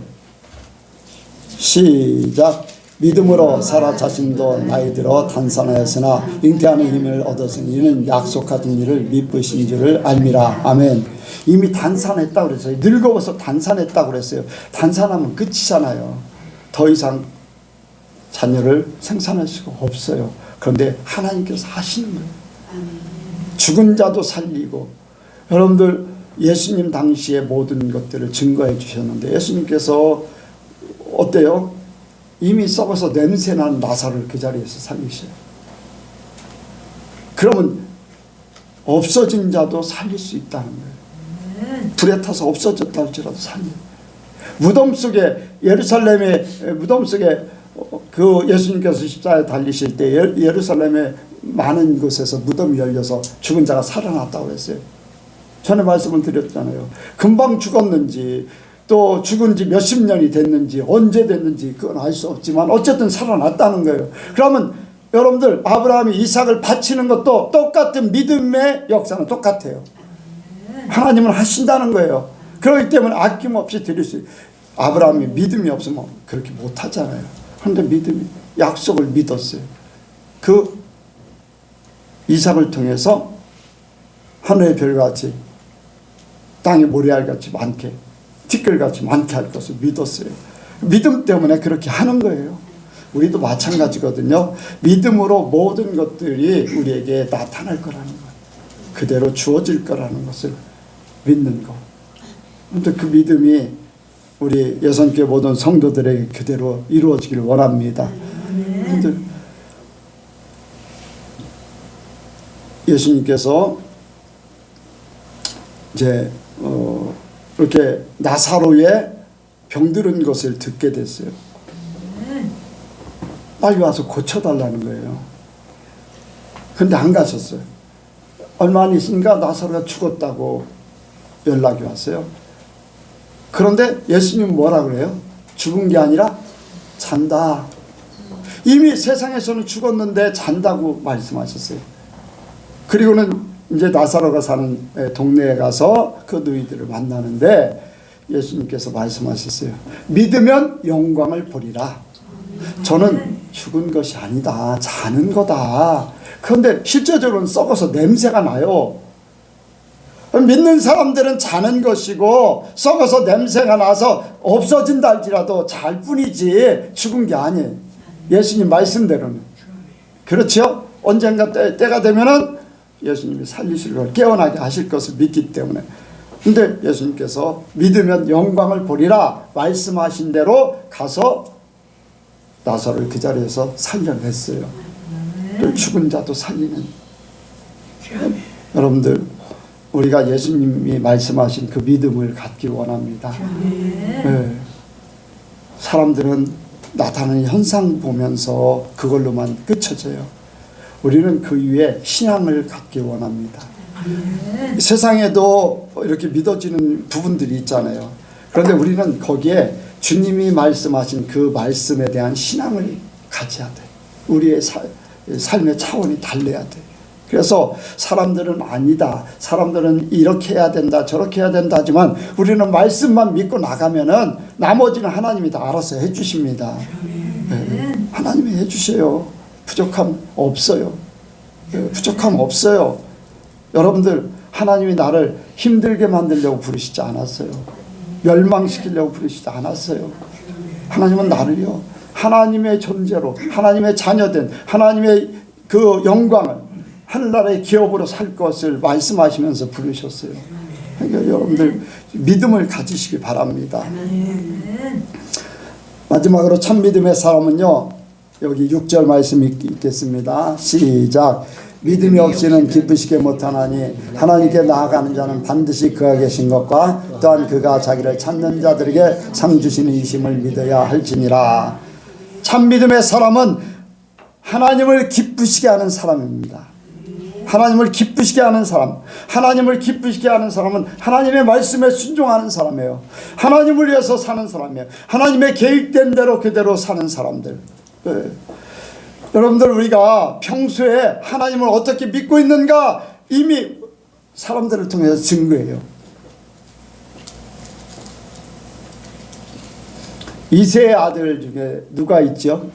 시작. 믿음으로 사라 자신도 나이 들어 단산하였으나 잉태하는 힘을 얻었으니 이는 약속하신 일을 믿으신 줄을 알미라. 아멘. 이미 단산했다고 그랬어요. 늙어서 단산했다고 그랬어요. 단산하면 끝이잖아요. 더 이상 자녀를 생산할 수가 없어요. 그런데 하나님께서 하시는 거예요. 죽은 자도 살리고. 여러분들 예수님 당시의 모든 것들을 증거해 주셨는데 예수님께서 어때요? 이미 썩어서 냄새나는 나사로를 그 자리에서 살리셔요. 그러면 없어진 자도 살릴 수 있다는 거예요. 불에 타서 없어졌다 할지라도 살려요. 무덤 속에, 예루살렘의 무덤 속에 그 예수님께서 십자가에 달리실 때 예루살렘의 많은 곳에서 무덤이 열려서 죽은 자가 살아났다고 했어요. 전에 말씀을 드렸잖아요. 금방 죽었는지 또 죽은 지 몇십 년이 됐는지 언제 됐는지 그건 알 수 없지만 어쨌든 살아났다는 거예요. 그러면 여러분들 아브라함이 이삭을 바치는 것도 똑같은 믿음의 역사는 똑같아요. 하나님은 하신다는 거예요. 그렇기 때문에 아낌없이 드릴 수 있어요. 아브라함이 믿음이 없으면 그렇게 못하잖아요. 그런데 믿음이 약속을 믿었어요. 그 이삭을 통해서 하늘의 별같이 땅의 모래알같이 많게 티끌같이 많게 할 것을 믿었어요. 믿음 때문에 그렇게 하는 거예요. 우리도 마찬가지거든요. 믿음으로 모든 것들이 우리에게 나타날 거라는 것, 그대로 주어질 거라는 것을 믿는 것. 그런데 그 믿음이 우리 여성교회 모든 성도들에게 그대로 이루어지기를 원합니다. 그런데 예수님께서 이제 이렇게 나사로의 병들은 것을 듣게 됐어요. 빨리 와서 고쳐달라는 거예요. 근데 안 가셨어요. 얼마 안 있으니까 나사로가 죽었다고 연락이 왔어요. 그런데 예수님은 뭐라 그래요? 죽은 게 아니라 잔다. 이미 세상에서는 죽었는데 잔다고 말씀하셨어요. 그리고는 이제 나사로가 사는 동네에 가서 그 누이들을 만나는데 예수님께서 말씀하셨어요. 믿으면 영광을 보리라. 저는 죽은 것이 아니다. 자는 거다. 그런데 실제적으로는 썩어서 냄새가 나요. 믿는 사람들은 자는 것이고 썩어서 냄새가 나서 없어진다 할지라도 잘 뿐이지 죽은 게 아니에요. 예수님 말씀대로는. 그렇죠? 언젠가 때가 되면은 예수님이 살리실 걸 깨어나게 하실 것을 믿기 때문에. 근데 예수님께서 믿으면 영광을 보리라 말씀하신 대로 가서 나사로를 그 자리에서 살려냈어요. 또 죽은 자도 살리는. 여러분들 우리가 예수님이 말씀하신 그 믿음을 갖기 원합니다. 네. 사람들은 나타나는 현상 보면서 그걸로만 그쳐져요. 우리는 그 위에 신앙을 갖기 원합니다. 세상에도 이렇게 믿어지는 부분들이 있잖아요. 그런데 우리는 거기에 주님이 말씀하신 그 말씀에 대한 신앙을 가져야 돼. 우리의 삶의 차원이 달라야 돼. 그래서 사람들은 아니다, 사람들은 이렇게 해야 된다, 저렇게 해야 된다 하지만 우리는 말씀만 믿고 나가면은 나머지는 하나님이 다 알아서 해주십니다. 네, 하나님이 해주셔요. 부족함 없어요. 네, 부족함 없어요. 여러분들, 하나님이 나를 힘들게 만들려고 부르시지 않았어요. 멸망시키려고 부르시지 않았어요. 하나님은 나를요, 하나님의 존재로, 하나님의 자녀된 하나님의 그 영광을, 하늘나라의 기업으로 살 것을 말씀하시면서 부르셨어요. 그러니까 여러분들 믿음을 가지시기 바랍니다. 마지막으로 참 믿음의 사람은요, 여기 6절 말씀이 있겠습니다. 시작. 믿음이 없이는 기쁘시게 못하나니 하나님께 나아가는 자는 반드시 그가 계신 것과 또한 그가 자기를 찾는 자들에게 상 주시는 이심을 믿어야 할지니라. 참 믿음의 사람은 하나님을 기쁘시게 하는 사람입니다. 하나님을 기쁘시게 하는 사람, 하나님을 기쁘시게 하는 사람은 하나님의 말씀에 순종하는 사람이에요. 하나님을 위해서 사는 사람이에요. 하나님의 계획된 대로 그대로 사는 사람들. 네. 여러분들, 우리가 평소에 하나님을 어떻게 믿고 있는가 이미 사람들을 통해서 증거해요. 이세의 아들 중에 누가 있죠?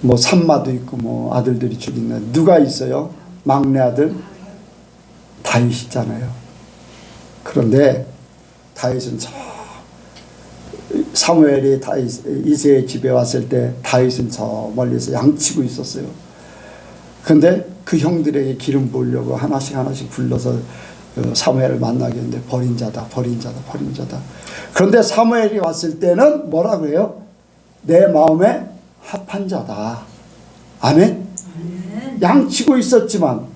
뭐 산마도 있고 뭐 아들들이 죽이는 누가 있어요? 막내 아들 다윗이잖아요. 그런데 다윗은 저 사무엘이 이새의 집에 왔을 때 다윗은 저 멀리서 양치고 있었어요. 그런데 그 형들에게 기름 부으려고 하나씩 불러서 사무엘을 만나게 했는데 버린 자다. 그런데 사무엘이 왔을 때는 뭐라고 해요? 내 마음에 합한 자다. 아멘? 양치고 있었지만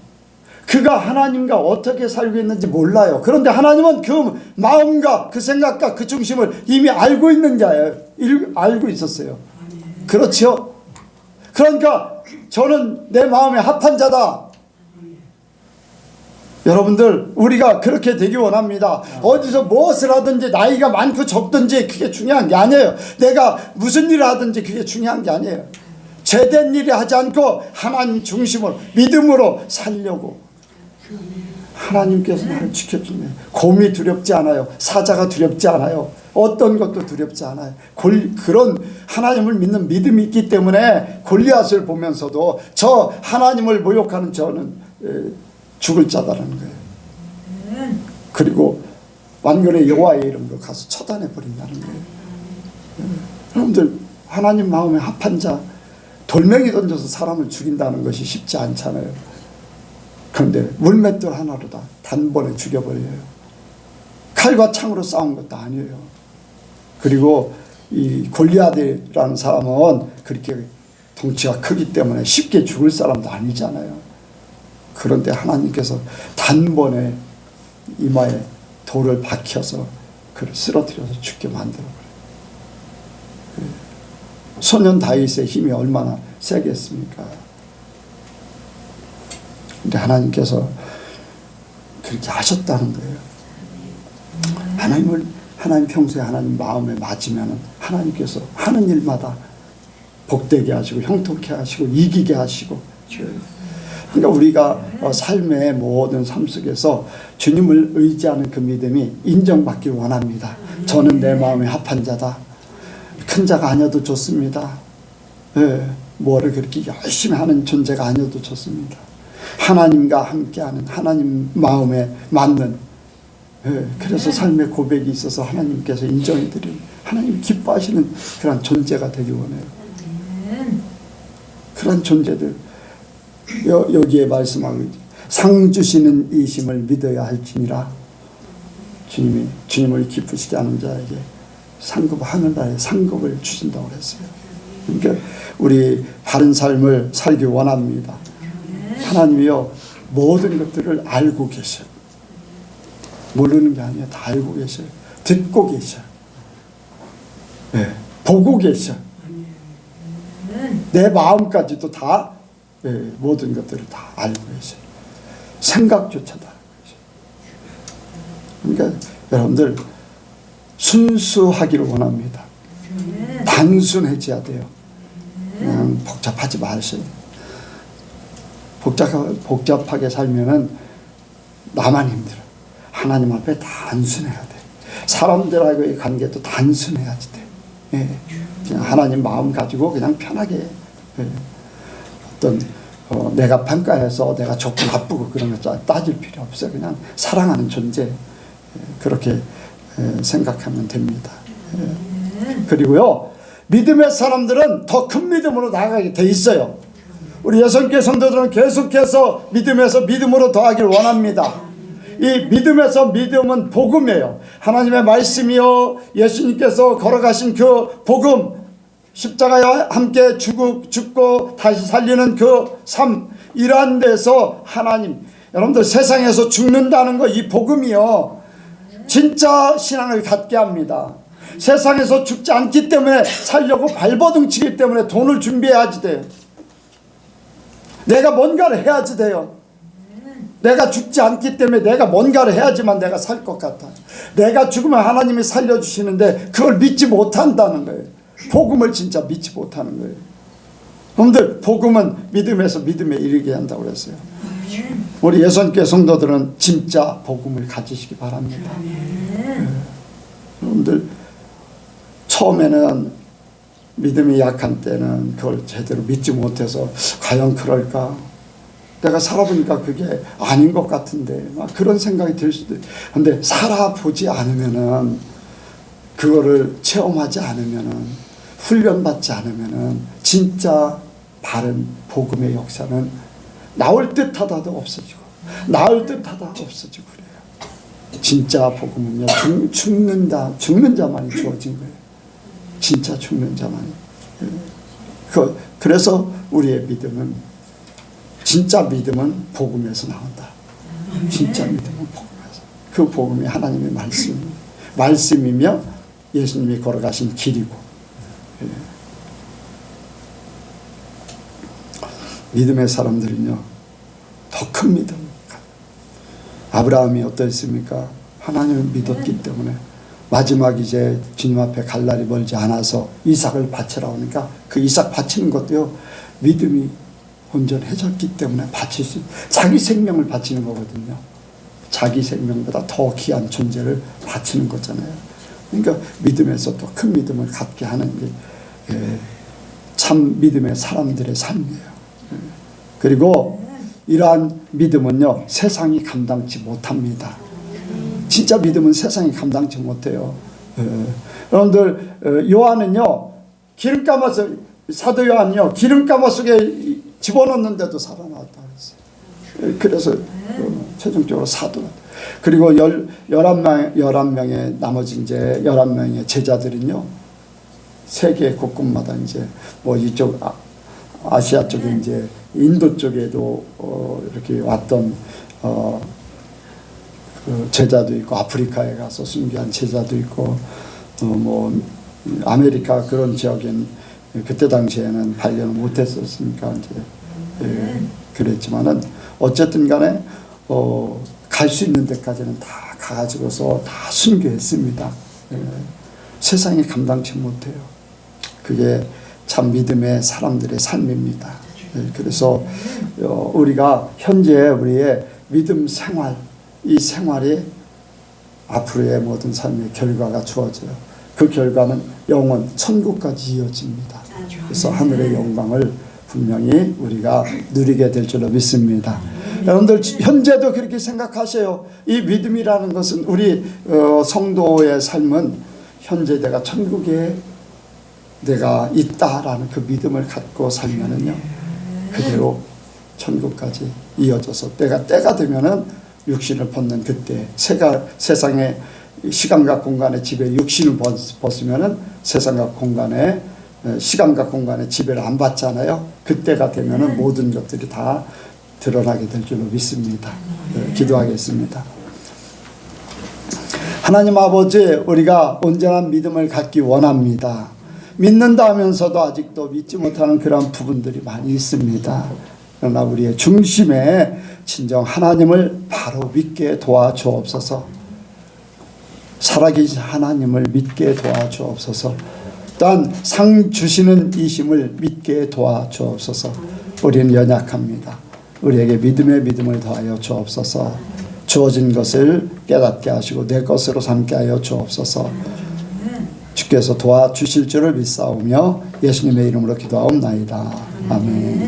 그가 하나님과 어떻게 살고 있는지 몰라요. 그런데 하나님은 그 마음과 그 생각과 그 중심을 이미 알고 있는 자예요. 알고 있었어요. 그렇죠? 그러니까 저는 내 마음에 합한 자다. 여러분들, 우리가 그렇게 되기 원합니다. 어디서 무엇을 하든지 나이가 많고 적든지 그게 중요한 게 아니에요. 내가 무슨 일을 하든지 그게 중요한 게 아니에요. 죄된 일을 하지 않고 하나님 중심으로 믿음으로 살려고 하나님께서 나를 지켜주네요. 곰이 두렵지 않아요. 사자가 두렵지 않아요. 어떤 것도 두렵지 않아요. 그런 하나님을 믿는 믿음이 있기 때문에 골리앗을 보면서도 저 하나님을 모욕하는 저는 죽을 자다라는 거예요. 그리고 완전히 여호와의 이름으로 가서 처단해 버린다는 거예요. 여러분들, 하나님 마음에 합한 자, 돌멩이 던져서 사람을 죽인다는 것이 쉽지 않잖아요. 그런데 물맷돌 하나로 다 단번에 죽여버려요. 칼과 창으로 싸운 것도 아니에요. 그리고 이 골리앗이라는 사람은 그렇게 덩치가 크기 때문에 쉽게 죽을 사람도 아니잖아요. 그런데 하나님께서 단번에 이마에 돌을 박혀서 그를 쓰러뜨려서 죽게 만들어버려요. 소년 다윗의 힘이 얼마나 세겠습니까? 근데 하나님께서 그렇게 하셨다는 거예요. 하나님 평소에 하나님 마음에 맞으면 하나님께서 하는 일마다 복되게 하시고 형통케 하시고 이기게 하시고. 그러니까 우리가 삶의 모든 삶 속에서 주님을 의지하는 그 믿음이 인정받길 원합니다. 저는 내 마음에 합한 자다. 큰 자가 아니어도 좋습니다. 뭐를 그렇게 열심히 하는 존재가 아니어도 좋습니다. 하나님과 함께하는, 하나님 마음에 맞는, 그래서 삶의 고백이 있어서 하나님께서 인정해드리는, 하나님 기뻐하시는 그런 존재가 되기 원해요. 그런 존재들, 여기에 말씀하고 있죠. 상 주시는 이심을 믿어야 할지니라. 주님을 기쁘시게 하는 자에게 상급, 하늘나라의 상급을 주신다고 했어요. 그러니까 우리 바른 삶을 살기 원합니다. 하나님이요, 모든 것들을 알고 계셔요. 모르는 게 아니에요. 다 알고 계셔요. 듣고 계셔요. 네, 보고 계셔요. 내 마음까지도 다 모든 것들을 다 알고 계셔요. 생각조차도 알고 계셔요. 그러니까 여러분들 순수하기를 원합니다. 단순해져야 돼요. 그냥 복잡하지 마세요. 복잡하게 살면은 나만 힘들어. 하나님 앞에 단순해야 돼. 사람들하고의 관계도 단순해야지 돼. 그냥 하나님 마음 가지고 그냥 편하게 어떤 내가 평가해서 내가 좋고 나쁘고 그런 거 따질 필요 없어요. 그냥 사랑하는 존재 그렇게 생각하면 됩니다. 그리고요 믿음의 사람들은 더 큰 믿음으로 나아가게 돼 있어요. 우리 여성교회 성도들은 계속해서 믿음에서 믿음으로 더하기를 원합니다. 이 믿음에서 믿음은 복음이에요. 하나님의 말씀이요 예수님께서 걸어가신 그 복음, 십자가에 함께 죽고 다시 살리는 그 삶, 이러한 데서 하나님, 여러분들 세상에서 죽는다는 거 이 복음이요 진짜 신앙을 갖게 합니다. 세상에서 죽지 않기 때문에 살려고 발버둥 치기 때문에 돈을 준비해야지 돼요. 내가 뭔가를 해야지 돼요. 내가 죽지 않기 때문에 내가 뭔가를 해야지만 내가 살 것 같아. 내가 죽으면 하나님이 살려주시는데 그걸 믿지 못한다는 거예요. 복음을 진짜 믿지 못하는 거예요. 여러분들 복음은 믿음에서 믿음에 이르게 한다고 그랬어요. 우리 예선교회 성도들은 진짜 복음을 가지시기 바랍니다. 여러분들 처음에는 믿음이 약한 때는 그걸 제대로 믿지 못해서 과연 그럴까? 내가 살아보니까 그게 아닌 것 같은데 막 그런 생각이 들 수도 있어요. 근데 살아보지 않으면은 그거를 체험하지 않으면은 훈련받지 않으면은 진짜 바른 복음의 역사는 나올 듯하다도 없어지고 나올 듯하다 없어지고 그래요. 진짜 복음은요 죽는 자만이 주어진 거예요. 진짜 죽는 자만이. 그래서 우리의 믿음은 진짜 믿음은 복음에서 나온다. 진짜 믿음은 복음에서. 그 복음이 하나님의 말씀이며 예수님이 걸어가신 길이고. 믿음의 사람들은요 더 큰 믿음. 아브라함이 어떠했습니까? 하나님을 믿었기 때문에 마지막 이제 주님 앞에 갈 날이 멀지 않아서 이삭을 바치라 오니까 그 이삭 바치는 것도요 믿음이 온전해졌기 때문에 바칠 수, 자기 생명을 바치는 거거든요. 자기 생명보다 더 귀한 존재를 바치는 거잖아요. 그러니까 믿음에서 또 큰 믿음을 갖게 하는 게 참 믿음의 사람들의 삶이에요. 그리고 이러한 믿음은요 세상이 감당치 못합니다. 진짜 믿음은 세상이 감당치 못해요. 여러분들 요한은요 기름가마 사도 요한요 기름가마 속에 집어넣는데도 살아나왔다 그랬어요. 그래서 최종적으로 사도가. 그리고 11명의 나머지 이제 11명의 제자들은요 세계 곳곳마다 이제 뭐 이쪽 아시아 쪽에 이제 인도 쪽에도 이렇게 왔던 그 제자도 있고 아프리카에 가서 순교한 제자도 있고 뭐 아메리카 그런 지역엔 그때 당시에는 발견을 못했었으니까 이제 그랬지만은 어쨌든 간에 갈 수 있는 데까지는 다 가가지고서 다 순교했습니다. 세상이 감당치 못해요. 그게 참 믿음의 사람들의 삶입니다. 그래서 우리가 현재 우리의 믿음 생활, 이 생활이 앞으로의 모든 삶의 결과가 주어져요. 그 결과는 영원 천국까지 이어집니다. 그래서 하늘의 영광을 분명히 우리가 누리게 될 줄로 믿습니다. 여러분들 현재도 그렇게 생각하세요. 이 믿음이라는 것은 우리 성도의 삶은 현재 내가 천국에 내가 있다라는 그 믿음을 갖고 살면은요 그대로 천국까지 이어져서 때가 되면은 육신을 벗는 그때 세상의 시간과 공간의 지배 육신을 벗으면은 세상과 공간의 시간과 공간의 지배를 안 받잖아요. 그때가 되면은 모든 것들이 다 드러나게 될 줄로 믿습니다. 기도하겠습니다. 하나님 아버지, 우리가 온전한 믿음을 갖기 원합니다. 믿는다 하면서도 아직도 믿지 못하는 그런 부분들이 많이 있습니다. 그러나 우리의 중심에 진정 하나님을 바로 믿게 도와주옵소서. 살아계신 하나님을 믿게 도와주옵소서. 또한 상 주시는 이심을 믿게 도와주옵소서. 우리는 연약합니다. 우리에게 믿음의 믿음을 더하여 주옵소서. 주어진 것을 깨닫게 하시고 내 것으로 삼게 하여 주옵소서. 주께서 도와주실 줄을 믿사오며 예수님의 이름으로 기도하옵나이다. 아멘.